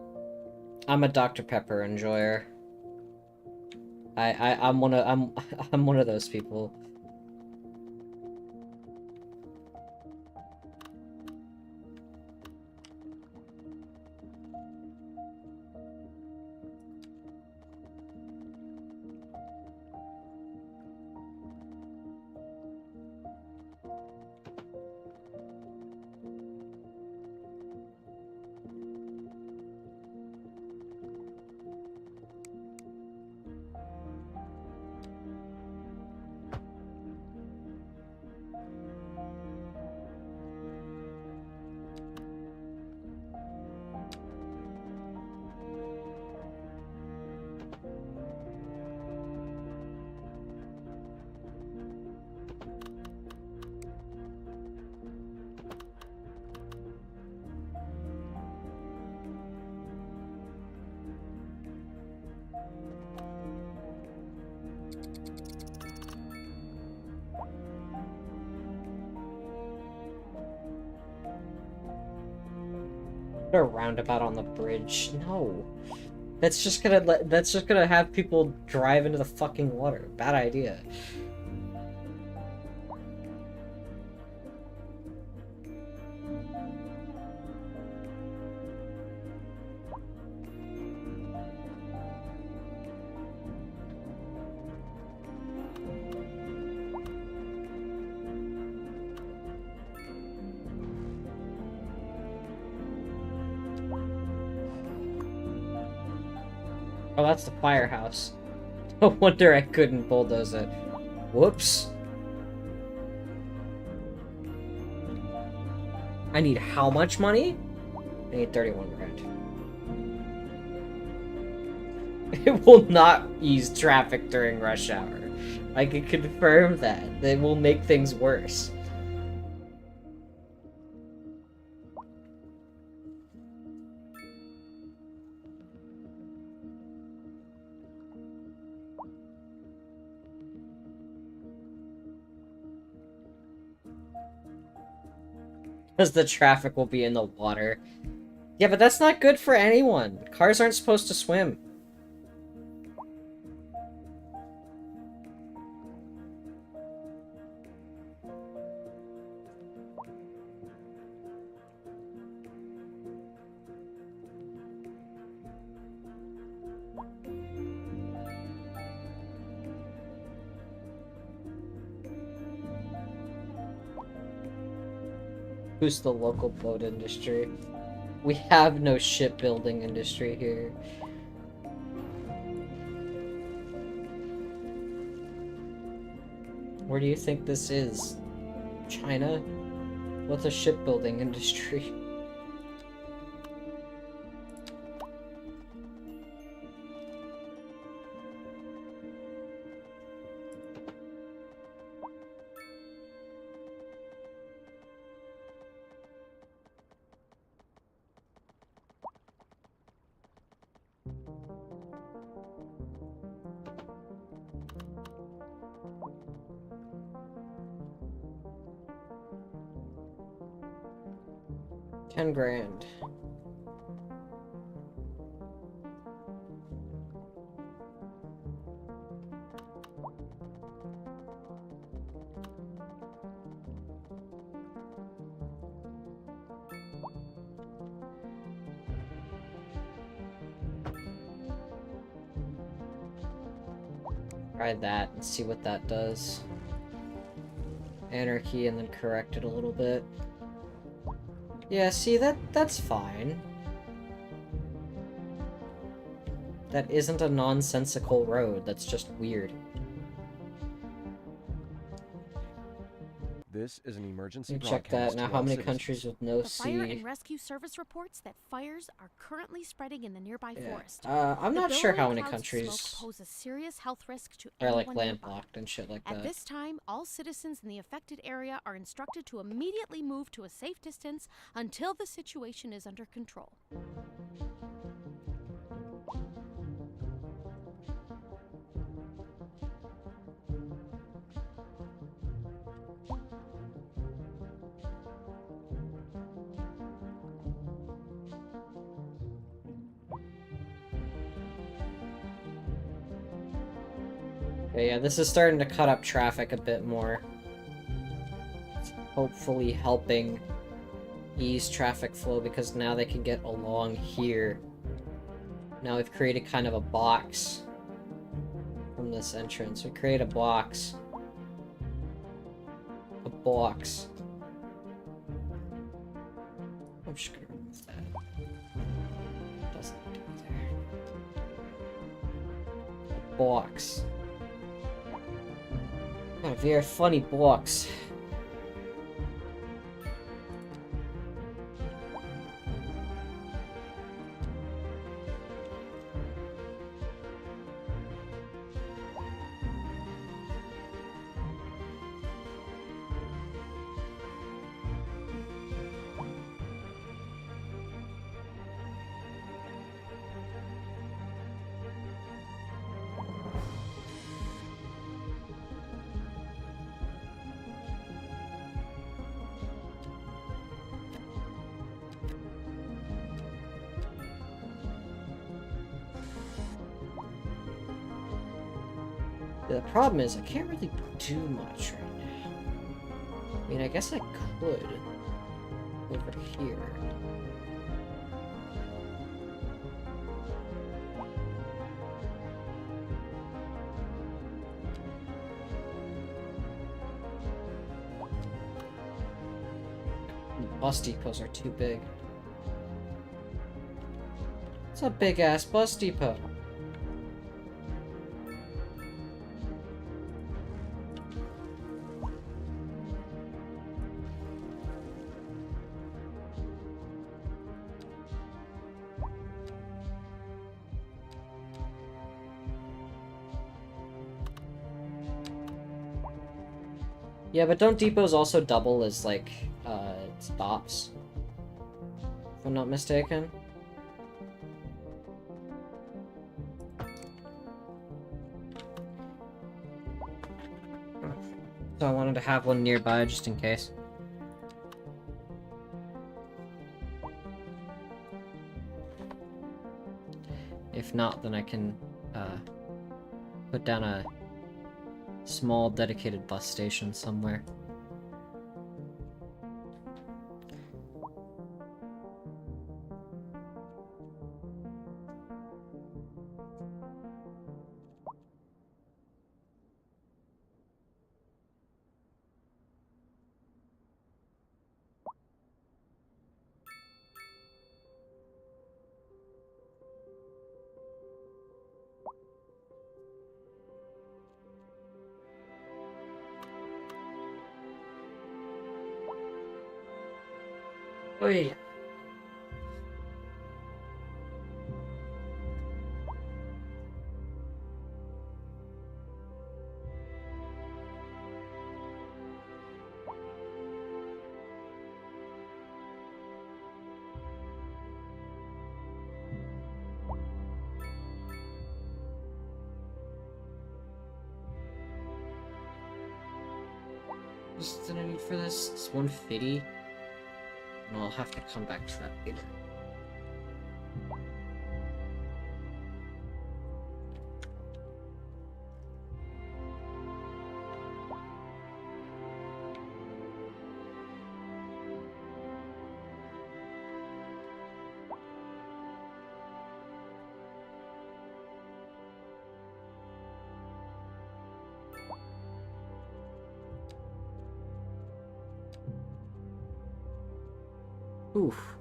A: a Dr. Pepper enjoyer. I'm I'm one of those people. Put a roundabout on the bridge. No. That's just gonna have people drive into the fucking water. Bad idea. Oh, that's the firehouse. No wonder I couldn't bulldoze it. Whoops. I need how much money? I need 31 grand. It will not ease traffic during rush hour. I can confirm that. It will make things worse. Because the traffic will be in the water. Yeah, but that's not good for anyone. Cars aren't supposed to swim. Who's the local boat industry? We have no shipbuilding industry here. Where do you think this is? China? What's a shipbuilding industry? $10 grand. Try that and see what that does. Anarchy and then correct it a little bit. Yeah, see, that's fine. That isn't a nonsensical road, that's just weird.
D: This is an emergency
A: Check
D: broadcast
A: that. Now,
D: to
A: how
D: all
A: many
D: citizens.
A: countries with no
C: The Fire
A: sea?
C: and Rescue Service reports that fires are currently spreading in the nearby
A: Yeah.
C: forest.
A: I'm
C: The
A: not sure how
C: billowing
A: many
C: clouds of
A: countries
C: smoke pose a serious health risk to
A: are like
C: anyone nearby.
A: landlocked and shit like
C: At
A: that.
C: this time, all citizens in the affected area are instructed to immediately move to a safe distance until the situation is under control.
A: Okay, yeah, this is starting to cut up traffic a bit more. It's hopefully helping ease traffic flow because now they can get along here. Now we've created kind of a box from this entrance. We create a box. A box. I'm just gonna remove that. Doesn't do it there. A box. A very funny box. The problem is I can't really do much right now. I mean, I guess I could over here. The bus depots are too big. It's a big ass bus depot. Yeah, but don't depots also double as, like, stops? If I'm not mistaken. So I wanted to have one nearby just in case. If not, then I can put down a small dedicated bus station somewhere. Oi. What's the need for this? It's 150. And I'll have to come back to that later. Oof.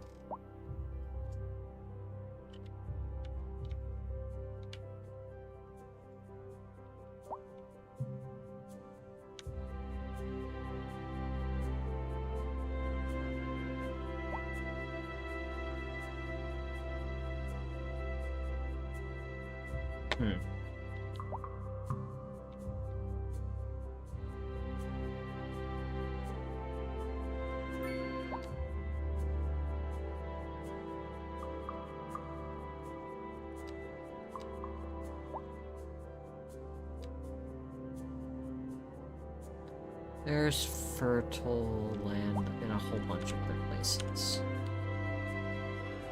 A: Hmm. There's fertile land in a whole bunch of other places.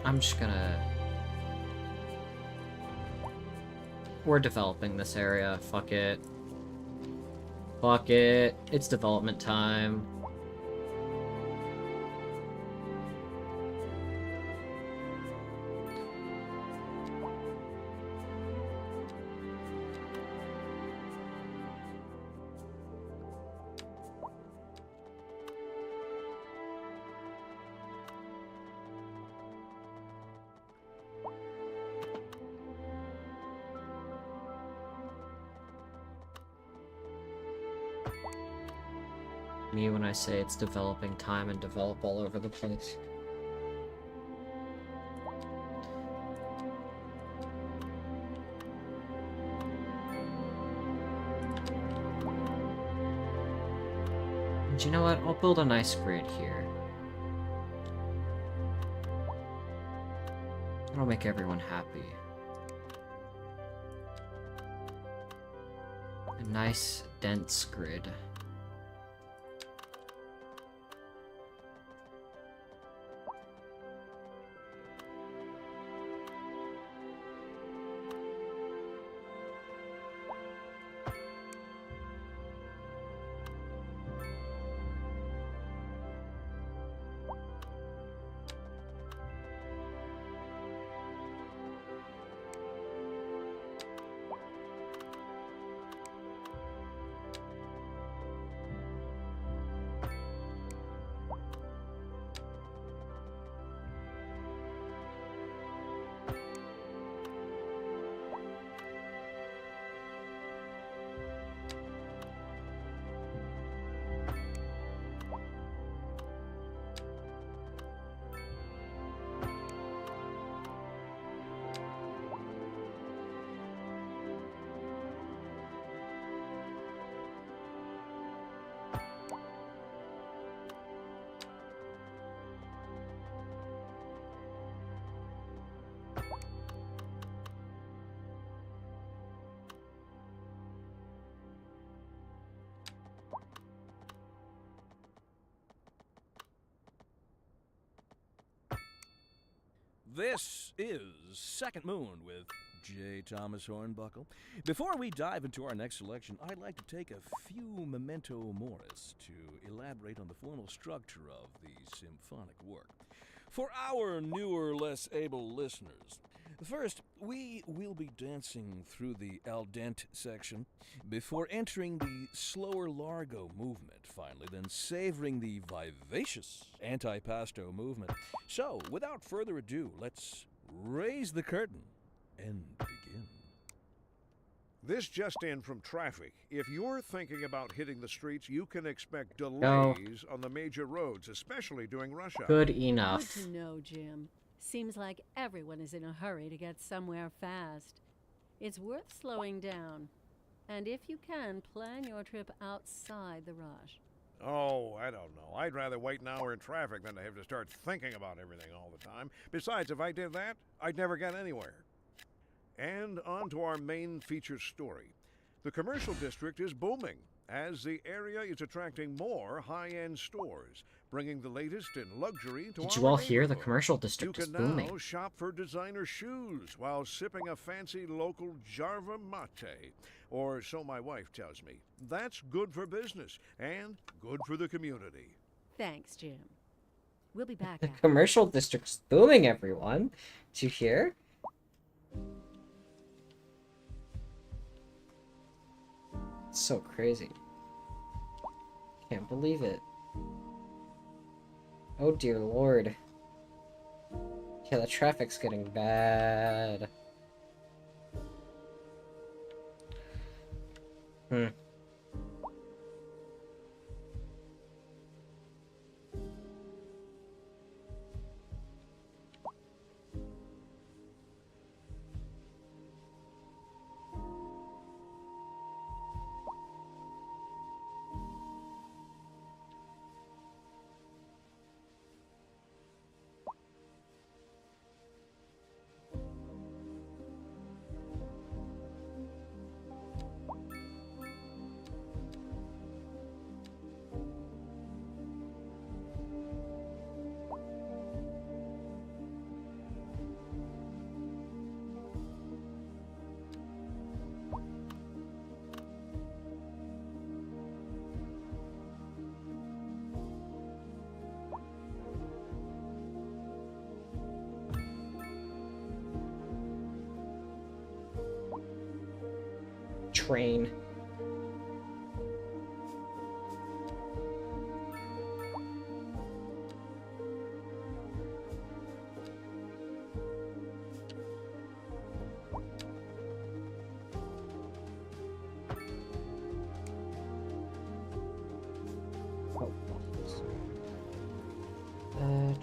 A: I'm just gonna... We're developing this area. Fuck it. Fuck it. It's development time. Me when I say it's developing time and develop all over the place. And you know what? I'll build a nice grid here. That'll make everyone happy. A nice, dense grid.
B: This is Second Moon with J. Thomas Hornbuckle. Before we dive into our next selection, I'd like to take a few memento moris to elaborate on the formal structure of the symphonic work. For our newer, less able listeners, first, we will be dancing through the al dente section before entering the slower largo movement, finally, then savoring the vivacious antipasto movement. So, without further ado, let's raise the curtain and begin.
E: This just in from traffic. If you're thinking about hitting the streets, you can expect delays on the major roads, especially during rush hour.
A: Good
F: Good
A: enough.
F: to know, Jim. Seems like everyone is in a hurry to get somewhere fast. It's worth slowing down. And if you can, plan your trip outside the rush.
E: Oh, I don't know. I'd rather wait an hour in traffic than to have to start thinking about everything all the time. Besides, if I did that, I'd never get anywhere. And on to our main feature story. The commercial district is booming as the area is attracting more high-end stores, bringing the latest in luxury to
A: Did
E: our
A: you all hear the
E: neighborhood.
A: commercial
E: You
A: district is
E: can
A: booming?
E: now shop for designer shoes while sipping a fancy local Jarva mate, or so my wife tells me. That's good for business and good for the community.
F: Thanks, Jim. We'll be back
A: The
F: after.
A: commercial district's booming, everyone. Did you hear? It's so crazy. Can't believe it. Oh dear lord. Yeah, the traffic's getting bad. Hmm. Train. Oh,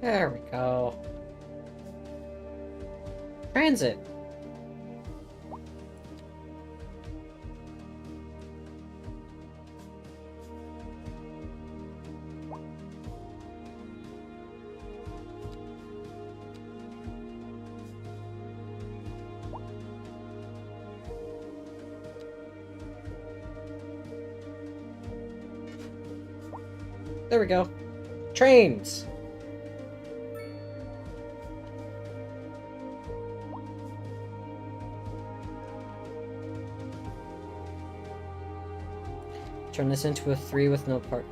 A: there we go. Transit. There we go. Trains. Turn this into a 3 with no part.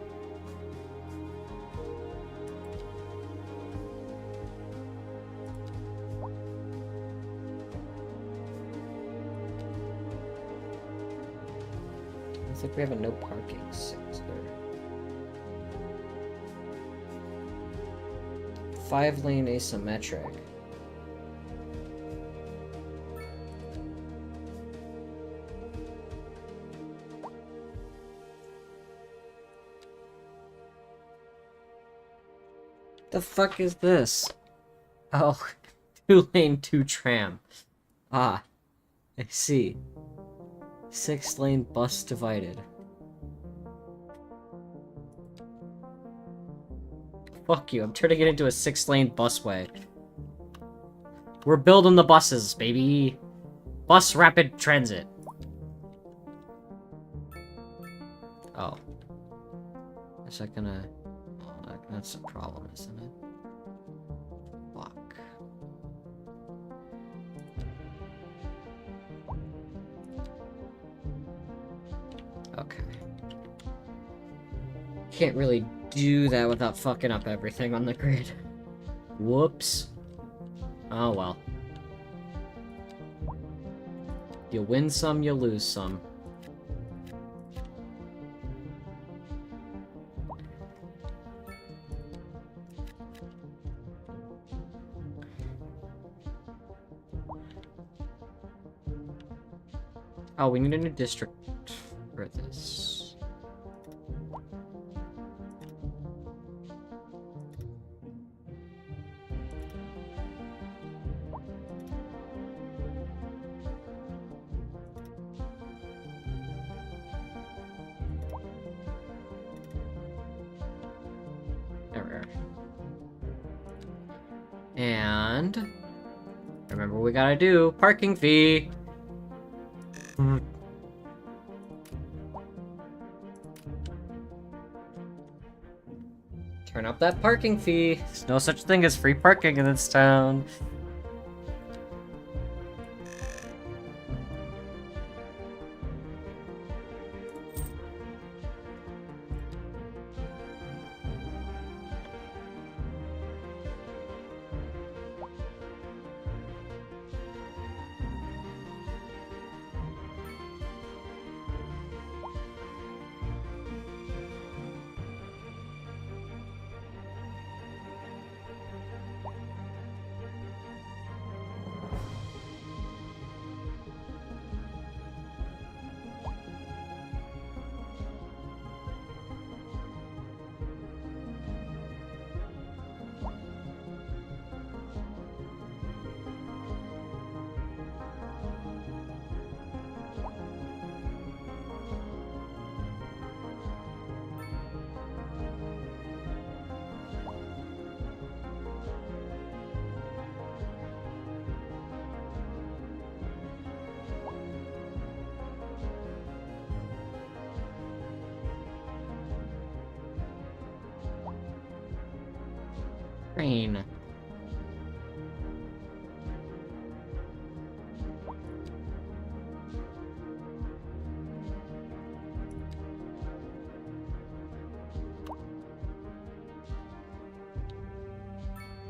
A: Looks like we have a no parking sector. 5-lane asymmetric. The fuck is this? Oh, 2-lane 2 tram. Ah, I see. 6-lane bus divided. Fuck you, I'm turning it into a 6-lane busway. We're building the buses, baby. Bus rapid transit. Oh. Is that gonna... Oh, that's a problem, isn't it? Fuck. Okay. Can't really do that without fucking up everything on the grid. Whoops. Oh well. You win some, you lose some. Oh, we need a new district for this. There we are. And remember what we gotta do, parking fee. Turn up that parking fee. There's no such thing as free parking in this town. Train.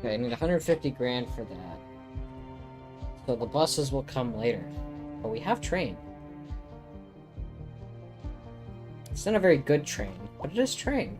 A: Okay, I need 150 grand for that. So the buses will come later. But we have train. It's not a very good train, but it is train.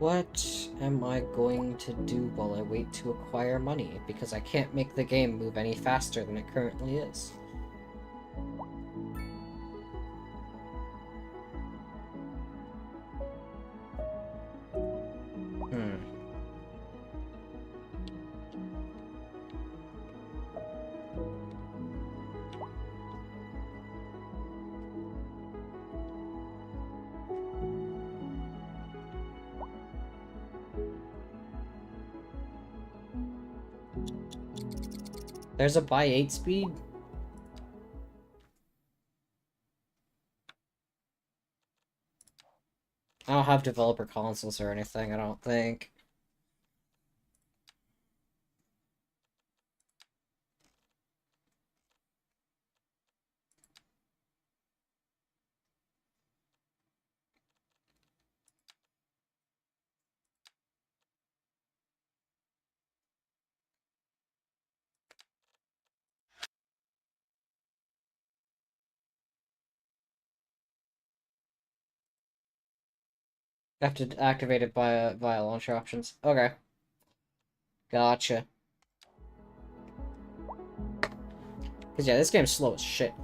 A: What am I going to do while I wait to acquire money? Because I can't make the game move any faster than it currently is. There's a buy 8 speed? I don't have developer consoles or anything, I don't think. I have to activate it via launcher options. Okay. Gotcha. Cause yeah, this game's slow as shit.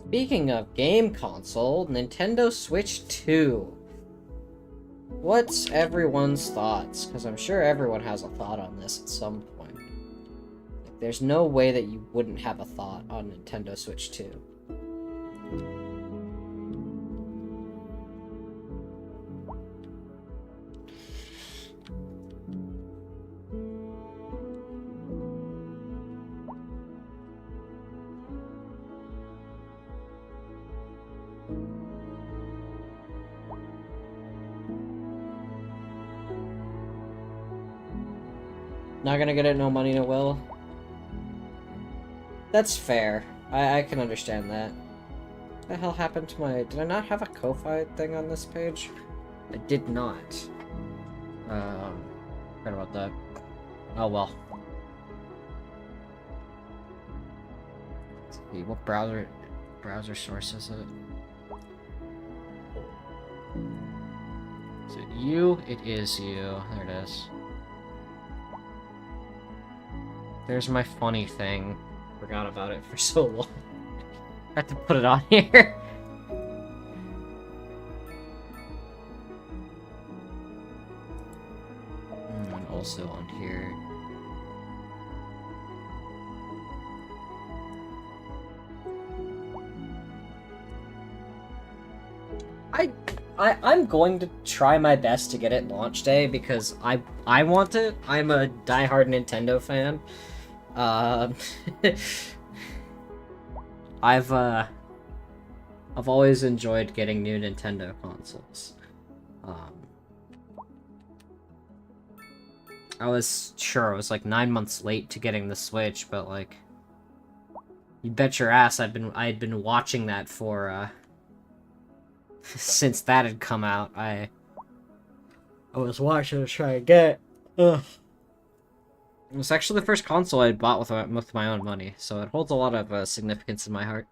A: Speaking of game console, Nintendo Switch 2. What's everyone's thoughts? Because I'm sure everyone has a thought on this at some point. Like, there's no way that you wouldn't have a thought on Nintendo Switch 2. Not gonna get it, no money, no will. That's fair. I can understand that. What the hell happened to my... Did I not have a Ko-Fi thing on this page? I did not. Forgot about that. Oh well. Let's see, what browser source is it? Is it you? It is you. There it is. There's my funny thing. Forgot about it for so long. I have to put it on here. And also on here. I'm going to try my best to get it launch day because I want it. I'm a diehard Nintendo fan. I've always enjoyed getting new Nintendo consoles. I was like 9 months late to getting the Switch, but like, you bet your ass I'd been watching that for since that had come out. I was watching to try and get. Ugh. It was actually the first console I bought with my own money, so it holds a lot of significance in my heart.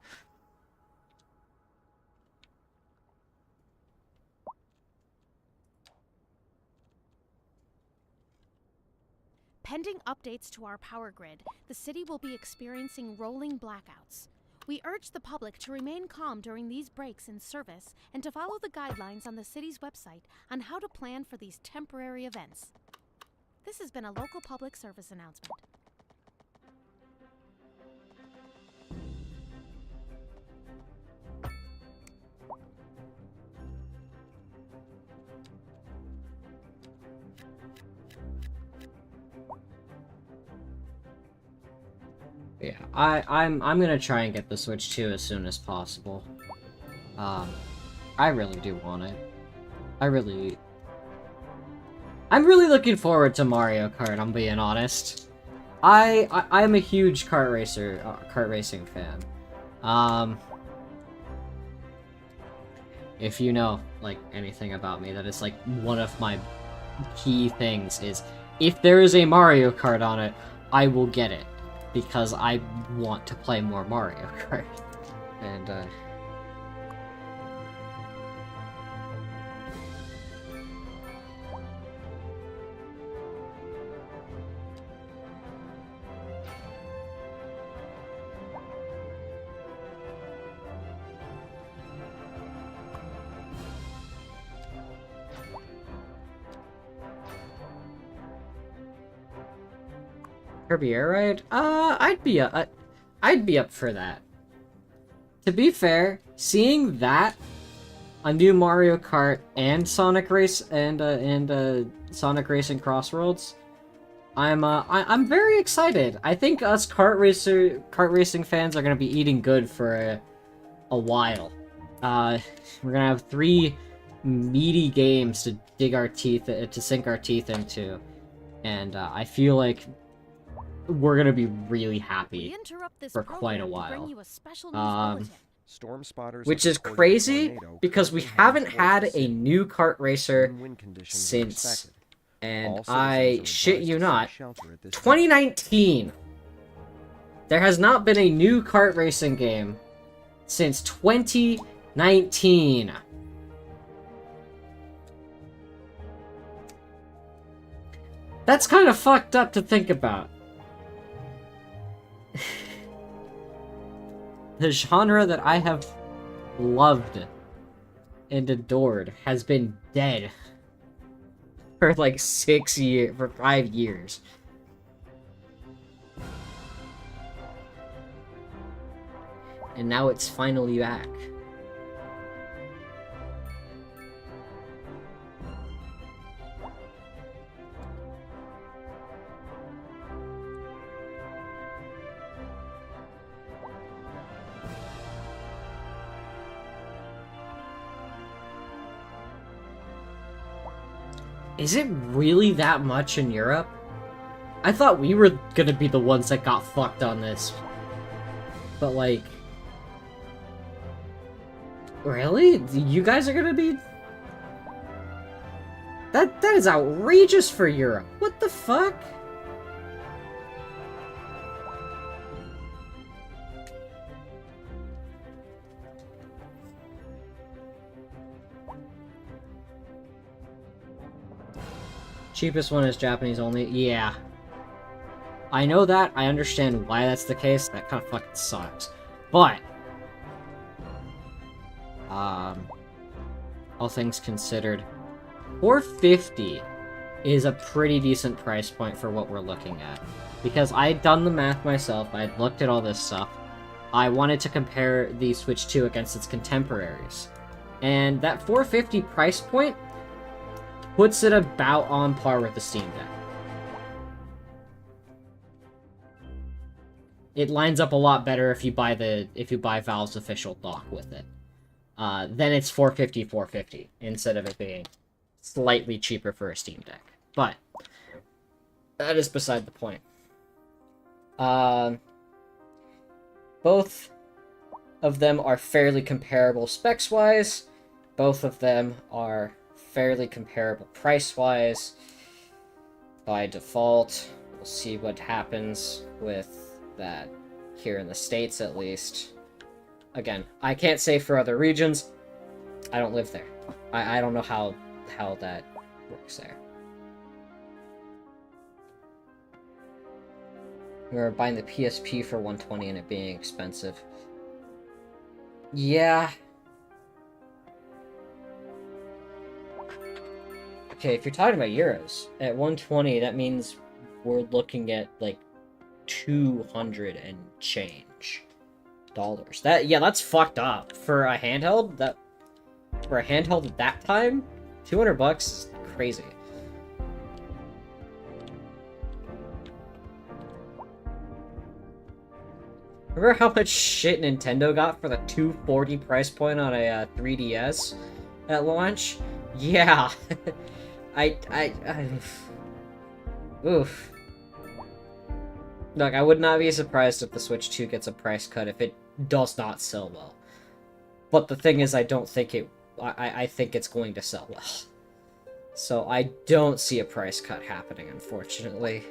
C: Pending updates to our power grid, the city will be experiencing rolling blackouts. We urge the public to remain calm during these breaks in service and to follow the guidelines on the city's website on how to plan for these temporary events. This has been a local public service announcement.
A: Yeah, I'm gonna try and get the Switch 2 as soon as possible. I really do want it. I'm really looking forward to Mario Kart, I'm being honest. I'm a huge kart racing fan. If you know, like, anything about me, that is, like, one of my key things is, if there is a Mario Kart on it, I will get it. Because I want to play more Mario Kart. And, Kirby Air Ride? I'd be up for that. To be fair, seeing that, a new Mario Kart and Sonic Race and Sonic Racing Crossroads, I'm very excited. I think us kart racing fans are gonna be eating good for a while. We're gonna have 3 meaty games to sink our teeth into, and I feel like we're gonna be really happy for quite a while.
D: Storm spotters
A: Which
D: have
A: is
D: reported a
A: crazy
D: tornado
A: because we
D: currently heading
A: haven't
D: towards
A: had
D: the
A: a
D: city.
A: new kart racer
D: Extreme wind conditions are
A: since,
D: expected.
A: and
D: All citizens
A: I
D: are
A: shit
D: advised
A: you
D: to seek
A: not,
D: shelter at this time.
A: 2019. There has not been a new kart racing game since 2019. That's kind of fucked up to think about. The genre that I have loved and adored has been dead for like 5 years. And now it's finally back. Is it really that much in Europe? I thought we were gonna be the ones that got fucked on this. But, like... Really? You guys are gonna be... That is outrageous for Europe. What the fuck? Cheapest one is Japanese only. Yeah. I know that. I understand why that's the case. That kind of fucking sucks. But... all things considered, $450 is a pretty decent price point for what we're looking at. Because I had done the math myself. I had looked at all this stuff. I wanted to compare the Switch 2 against its contemporaries. And that $450 price point puts it about on par with the Steam Deck. It lines up a lot better if you buy Valve's official dock with it. Then it's $450 instead of it being slightly cheaper for a Steam Deck. But that is beside the point. Both of them are fairly comparable specs-wise. Both of them are fairly comparable price-wise. By default, we'll see what happens with that here in the States, at least. Again, I can't say for other regions. I don't live there. I don't know how that works there. We were buying the PSP for $120 and it being expensive. Yeah. Okay, if you're talking about euros, at 120, that means we're looking at, like, 200 and change dollars. That's fucked up. For a handheld, at that time, $200 is crazy. Remember how much shit Nintendo got for the $240 price point on a 3DS at launch? Yeah. Oof. Look, I would not be surprised if the Switch 2 gets a price cut if it does not sell well. But the thing is, I don't think it... I think it's going to sell well. So I don't see a price cut happening, unfortunately.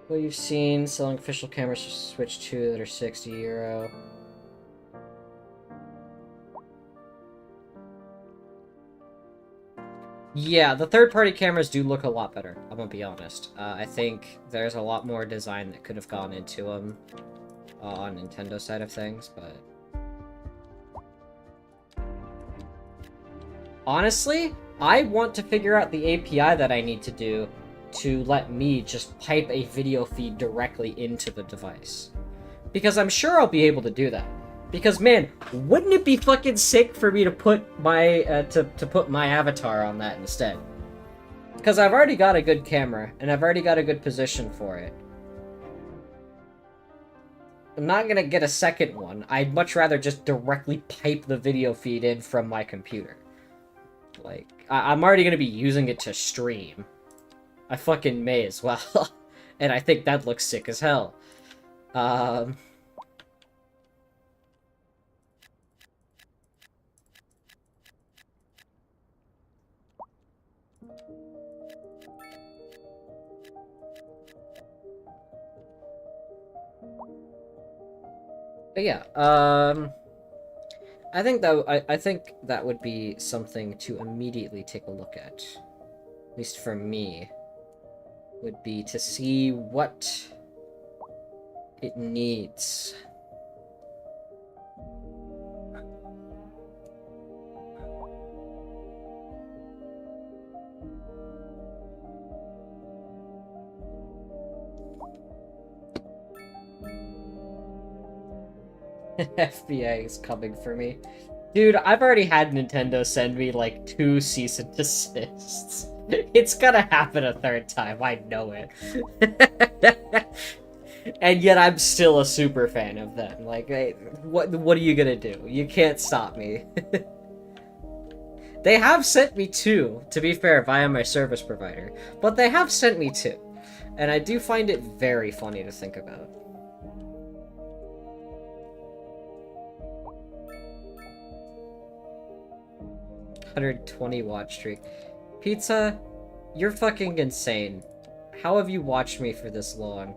A: Well, you've seen selling official cameras for Switch 2 that are €60. Yeah, the third-party cameras do look a lot better, I'm gonna be honest. I think there's a lot more design that could have gone into them on Nintendo side of things, but... Honestly, I want to figure out the API that I need to do to let me just pipe a video feed directly into the device. Because I'm sure I'll be able to do that. Because, man, wouldn't it be fucking sick for me to put my, to put my avatar on that instead? Because I've already got a good camera, and I've already got a good position for it. I'm not gonna get a second one. I'd much rather just directly pipe the video feed in from my computer. Like, I'm already gonna be using it to stream. I fucking may as well. And I think that looks sick as hell. But yeah, I think that would be something to immediately take a look at least for me, would be to see what it needs. FBI is coming for me. Dude, I've already had Nintendo send me, like, 2 cease and desists. It's gonna happen a third time, I know it. And yet I'm still a super fan of them. Like, hey, what are you gonna do? You can't stop me. They have sent me 2, to be fair, via my service provider. But they have sent me 2. And I do find it very funny to think about. $120 watch streak. Pizza, you're fucking insane. How have you watched me for this long?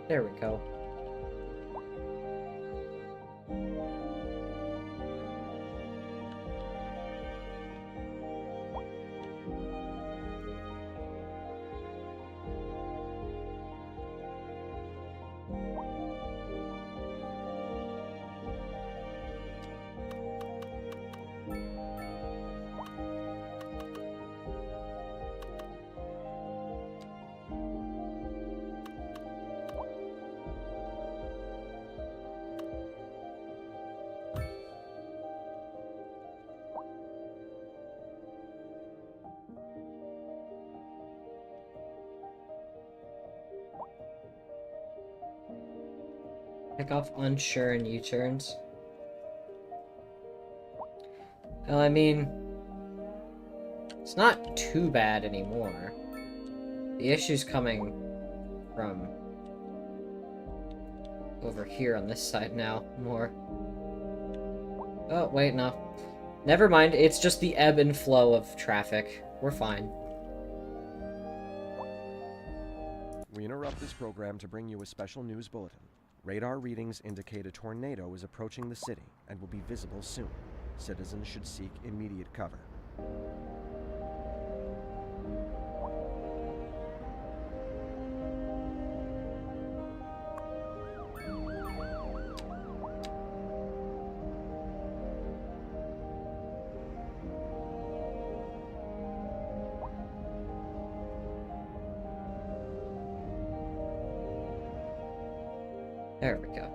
A: There we go. Pick off unsure and U-turns. Well, I mean, it's not too bad anymore. The issue's coming from over here on this side now, more. Oh, wait, no. Never mind, it's just the ebb and flow of traffic. We're fine.
D: We interrupt this program to bring you a special news bulletin. Radar readings indicate a tornado is approaching the city and will be visible soon. Citizens should seek immediate cover.
A: There we go.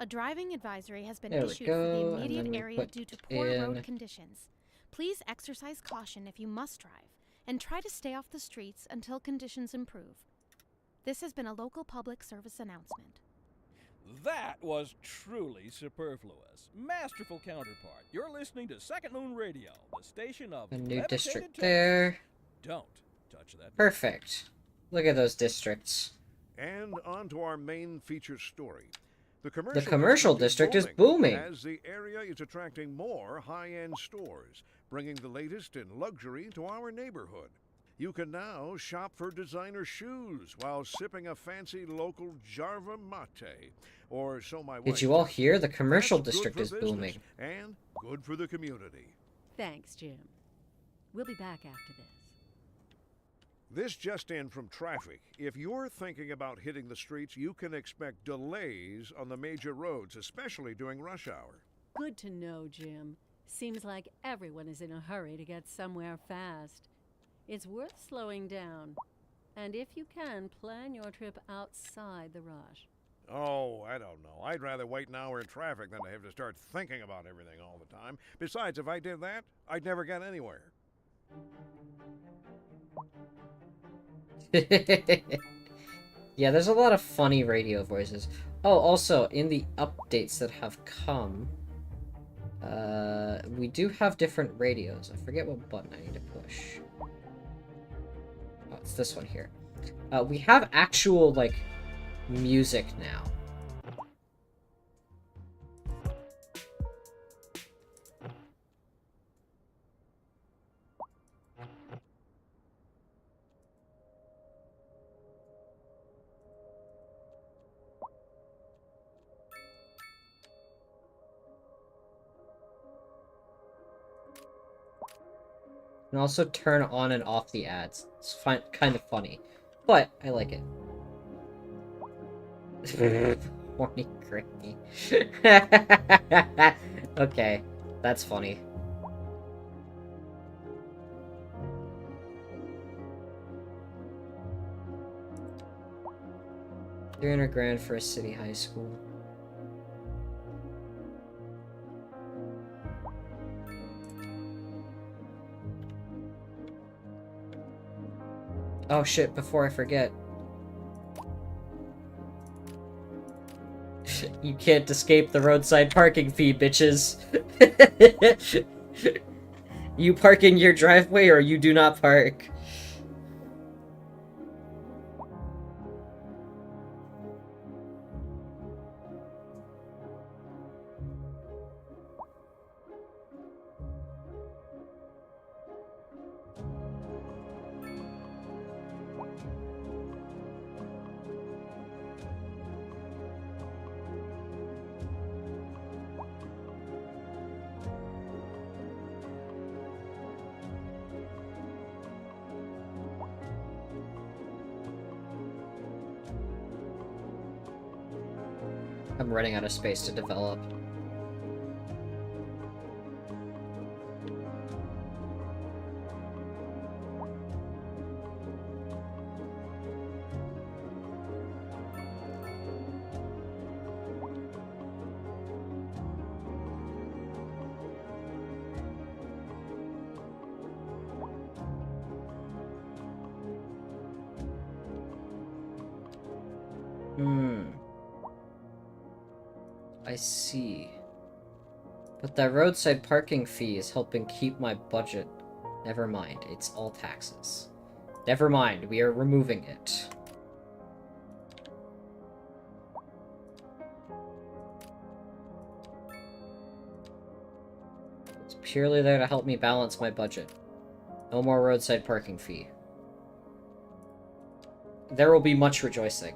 C: A driving advisory has been
A: There we
C: issued for the
A: go, and
C: immediate
A: then we
C: area
A: put
C: due to poor
A: in-
C: road conditions. Please exercise caution if you must drive, and try to stay off the streets until conditions improve. This has been a local public service announcement.
B: That was truly superfluous. Masterful counterpart. You're listening to Second Moon Radio, the station of
A: A new
B: levitated
A: district
B: toast.
A: there.
B: Don't touch that.
A: Perfect. Look at those districts.
E: And on to our main feature story. The
A: commercial district is booming.
E: as the area is attracting more high-end stores, bringing the latest in luxury to our neighborhood. You can now shop for designer shoes while sipping a fancy local Jarva mate, or so my wife
A: Did you all
E: tells me.
A: hear? The commercial
E: That's good
A: district
E: for
A: is
E: business
A: booming.
E: and good for the community.
F: Thanks, Jim. We'll be back after this.
E: This just in from traffic. If you're thinking about hitting the streets, you can expect delays on the major roads, especially during rush hour.
F: Good to know, Jim. Seems like everyone is in a hurry to get somewhere fast. It's worth slowing down. And if you can, plan your trip outside the rush.
E: Oh, I don't know. I'd rather wait an hour in traffic than to have to start thinking about everything all the time. Besides, if I did that, I'd never get anywhere.
A: Yeah, there's a lot of funny radio voices. Oh, also, in the updates that have come, we do have different radios. I forget what button I need to push. Oh, it's this one here. We have actual, like, music now. And also turn on and off the ads. It's kind of funny, but I like it. Horny granny. Okay, that's funny. $300,000 for a city high school. Oh shit, before I forget. You can't escape the roadside parking fee, bitches. You park in your driveway or you do not park. I'm running out of space to develop. I see. But that roadside parking fee is helping keep my budget. Never mind, it's all taxes. Never mind, we are removing it. It's purely there to help me balance my budget. No more roadside parking fee. There will be much rejoicing.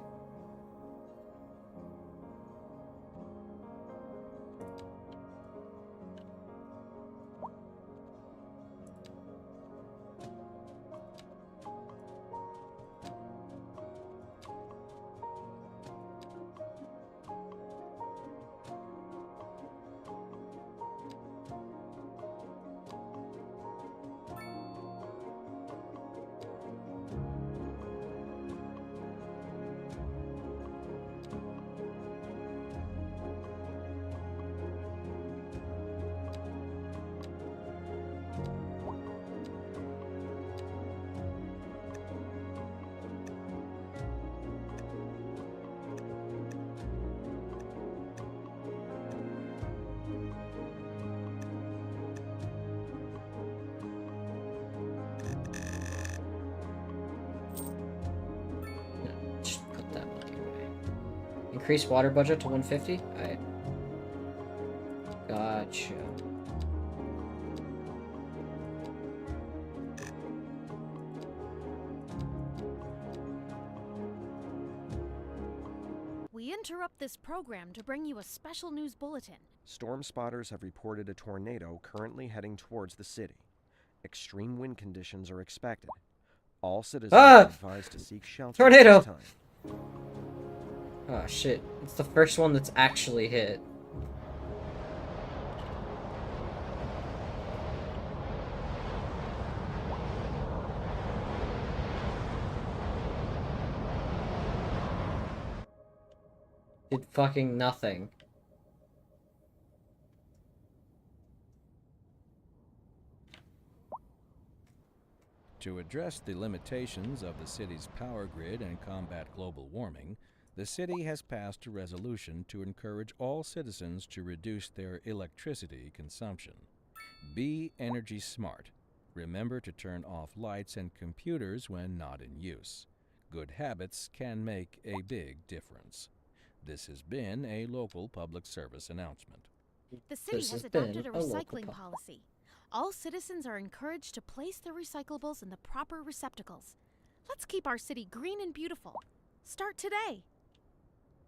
A: Increase water budget to 150? Alright. Gotcha.
C: We interrupt this program to bring you a special news bulletin.
D: Storm spotters have reported a tornado currently heading towards the city. Extreme wind conditions are expected. All citizens are advised to seek shelter
A: Tornado!
D: at this time.
A: Oh shit, it's the first one that's actually hit. Did fucking nothing.
B: To address the limitations of the city's power grid and combat global warming, the city has passed a resolution to encourage all citizens to reduce their electricity consumption. Be energy smart. Remember to turn off lights and computers when not in use. Good habits can make a big difference. This has been a local public service announcement.
C: The city
A: This
C: has
A: has been
C: adopted a
A: a local
C: recycling
A: pub.
C: policy. All citizens are encouraged to place their recyclables in the proper receptacles. Let's keep our city green and beautiful. Start today.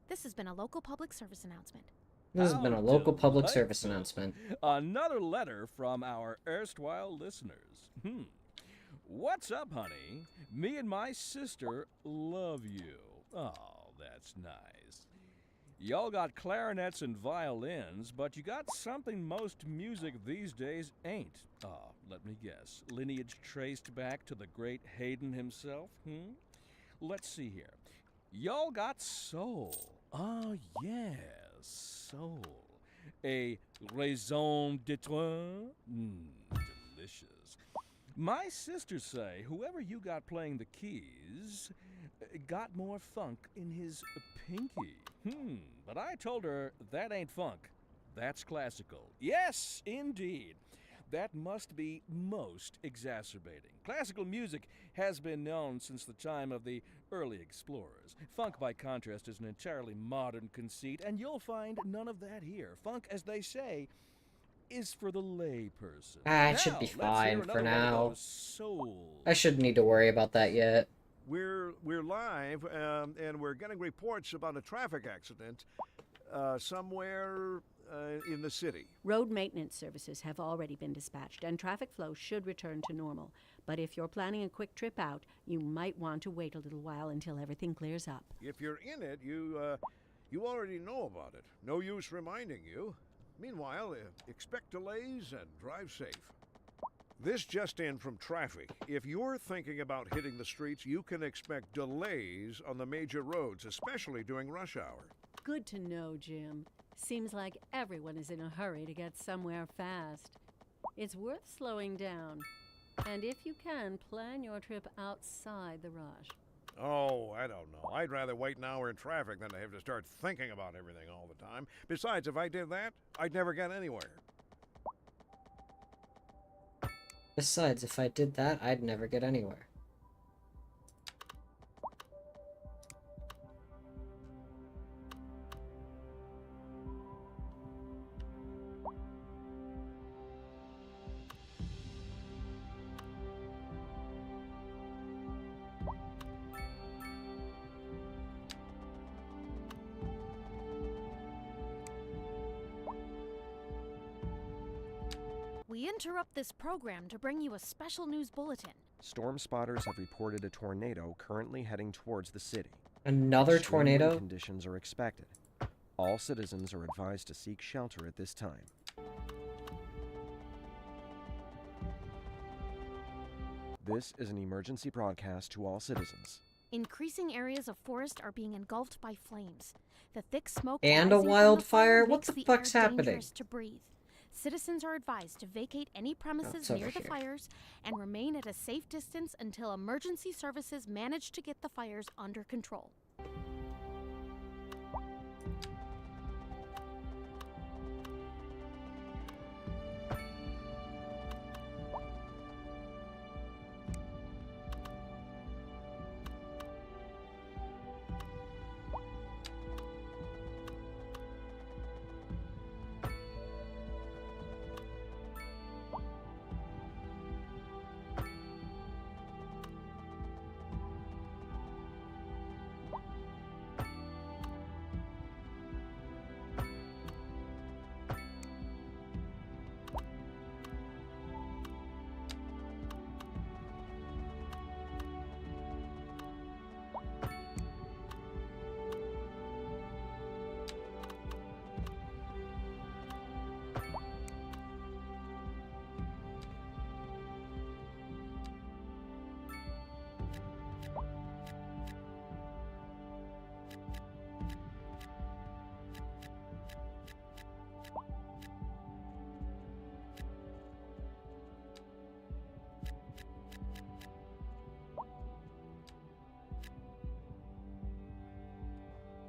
C: This has been a local public service announcement.
A: This has been a local public service announcement.
B: Another letter from our erstwhile listeners. What's up, honey? Me and my sister love you. Oh, that's nice. Y'all got clarinets and violins, but you got something most music these days ain't. Let me guess. Lineage traced back to the great Haydn himself? Let's see here. Y'all got soul. Oh, yes, soul. A raison d'etre? Delicious. My sisters say whoever you got playing the keys got more funk in his pinky. But I told her that ain't funk. That's classical. Yes, indeed. That must be most exacerbating. Classical music has been known since the time of the early explorers. Funk, by contrast, is an entirely modern conceit, and you'll find none of that here. Funk, as they say, is for the lay person.
A: It should be fine for now. I shouldn't need to worry about that yet.
E: We're live, and we're getting reports about a traffic accident somewhere in the city.
F: Road maintenance services have already been dispatched, and traffic flow should return to normal. But if you're planning a quick trip out, you might want to wait a little while until everything clears up.
E: If you're in it, You already know about it. No use reminding you. Meanwhile, expect delays and drive safe. This just in from traffic. If you're thinking about hitting the streets, you can expect delays on the major roads, especially during rush hour.
F: Good to know, Jim. Seems like everyone is in a hurry to get somewhere fast. It's worth slowing down. And if you can, plan your trip outside the rush.
E: Oh, I don't know. I'd rather wait an hour in traffic than to have to start thinking about everything all the time. Besides, if I did that, I'd never get anywhere.
A: Besides, if I did that, I'd never get anywhere.
C: We interrupt this program to bring you a special news bulletin.
D: Storm spotters have reported a tornado currently heading towards the city.
A: Another
D: Extreme wind
A: tornado?
D: conditions are expected. All citizens are advised to seek shelter at this time. This is an emergency broadcast to all citizens.
C: Increasing areas of forest are being engulfed by flames. The thick smoke
A: And a
C: rising from the
A: wildfire?
C: fire
A: What
C: makes
A: the
C: the
A: fuck's
C: air
A: happening?
C: dangerous to breathe. Citizens are advised to vacate any premises
A: it's over
C: near the
A: here.
C: fires and remain at a safe distance until emergency services manage to get the fires under control.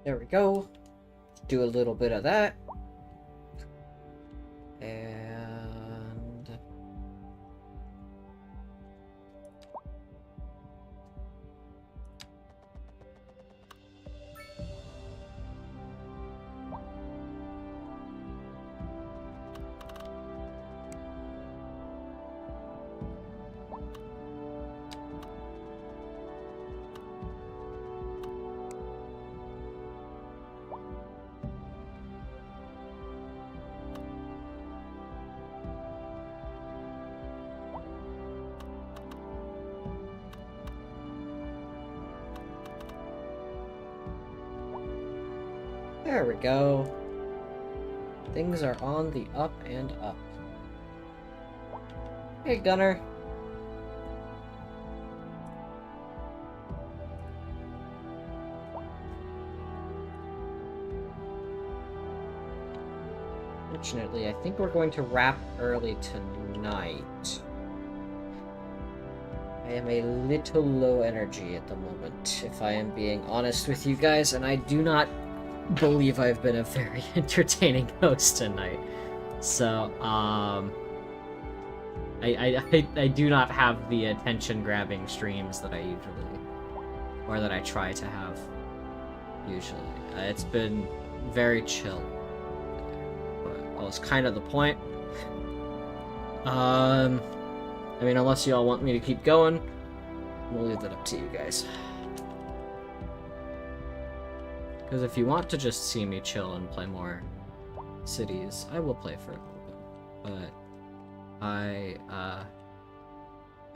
A: There we go. Do a little bit of that. And... there we go. Things are on the up and up. Hey, Gunner. Fortunately, I think we're going to wrap early tonight. I am a little low energy at the moment, if I am being honest with you guys, and I do not believe I've been a very entertaining host tonight. So, I do not have the attention-grabbing streams that I usually, or that I try to have usually. It's been very chill. But that was kind of the point. I mean, unless y'all want me to keep going, we'll leave that up to you guys. Because if you want to just see me chill and play more cities, I will play for a little bit. But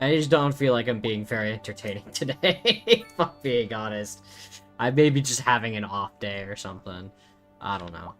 A: I just don't feel like I'm being very entertaining today, if I'm being honest. I may be just having an off day or something. I don't know.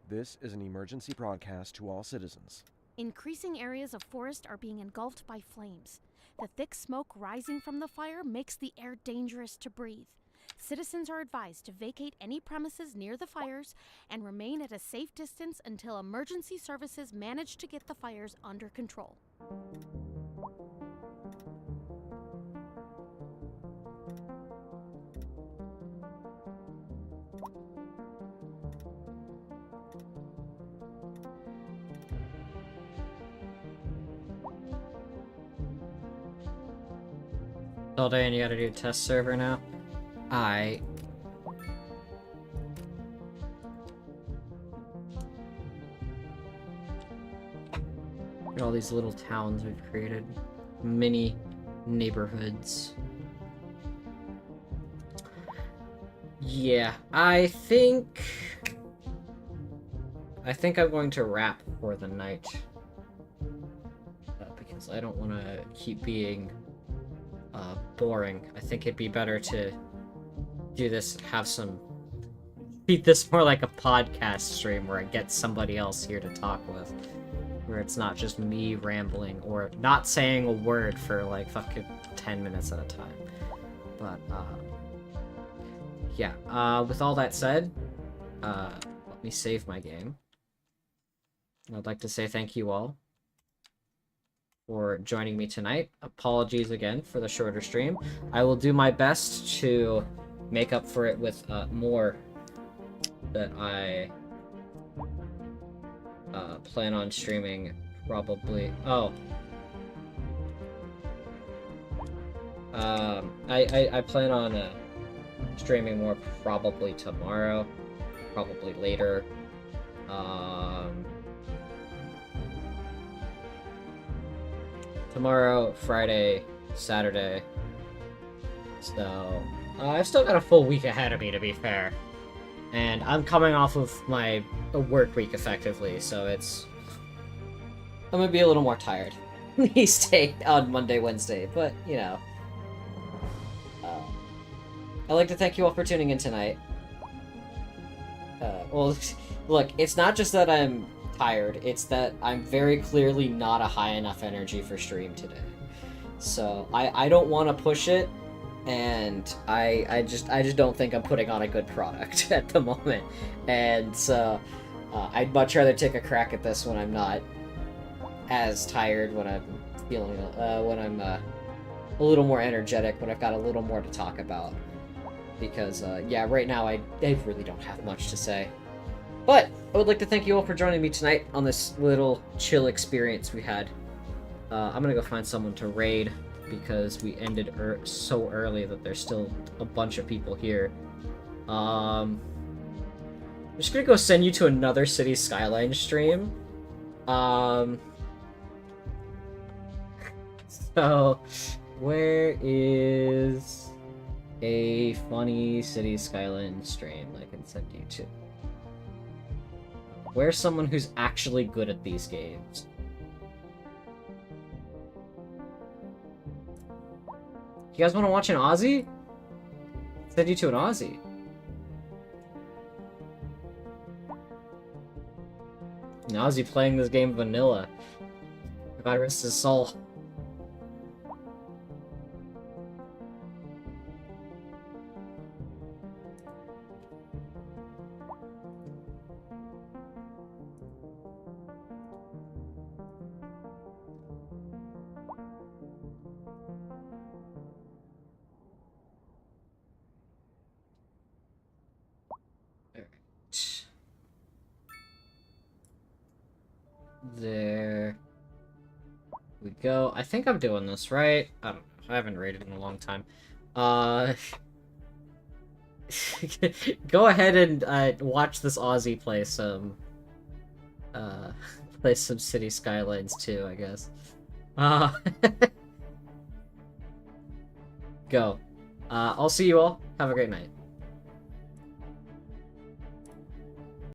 D: This is an emergency broadcast to all citizens.
C: Increasing areas of forest are being engulfed by flames. The thick smoke rising from the fire makes the air dangerous to breathe. Citizens are advised to vacate any premises near the fires and remain at a safe distance until emergency services manage to get the fires under control.
A: All day and you gotta do a test server now? Look at all these little towns we've created. Mini neighborhoods. Yeah, I think I'm going to wrap for the night. Because I don't want to keep being boring. I think it'd be better to do this, treat this more like a podcast stream where I get somebody else here to talk with. Where it's not just me rambling or not saying a word for like fucking 10 minutes at a time. But, yeah, with all that said, let me save my game. I'd like to say thank you all for joining me tonight. Apologies again for the shorter stream. I will do my best to make up for it with more that I plan on streaming probably. I plan on streaming more probably tomorrow, probably later. Tomorrow, Friday, Saturday. So, I've still got a full week ahead of me, to be fair. And I'm coming off of my work week, effectively, so I'm gonna be a little more tired these days on Monday, Wednesday, but, you know. I'd like to thank you all for tuning in tonight. Well, look, it's not just that I'm tired, it's that I'm very clearly not a high enough energy for stream today. So I don't want to push it, and I just don't think I'm putting on a good product at the moment. And so I'd much rather take a crack at this when I'm not as tired, when I'm feeling when I'm a little more energetic, when I've got a little more to talk about. Because yeah, right now I really don't have much to say. But I would like to thank you all for joining me tonight on this little chill experience we had. I'm gonna go find someone to raid because we ended so early that there's still a bunch of people here. I'm just gonna go send you to another City Skylines stream. So, where is a funny City Skylines stream I can send you to? Where's someone who's actually good at these games? You guys want to watch an Aussie? Send you to an Aussie. An Aussie playing this game vanilla. God rest his soul. There we go. I think I'm doing this right. I don't know. I haven't rated in a long time. Go ahead and watch this Aussie play some City Skylines too, I guess. Go. I'll see you all. Have a great night.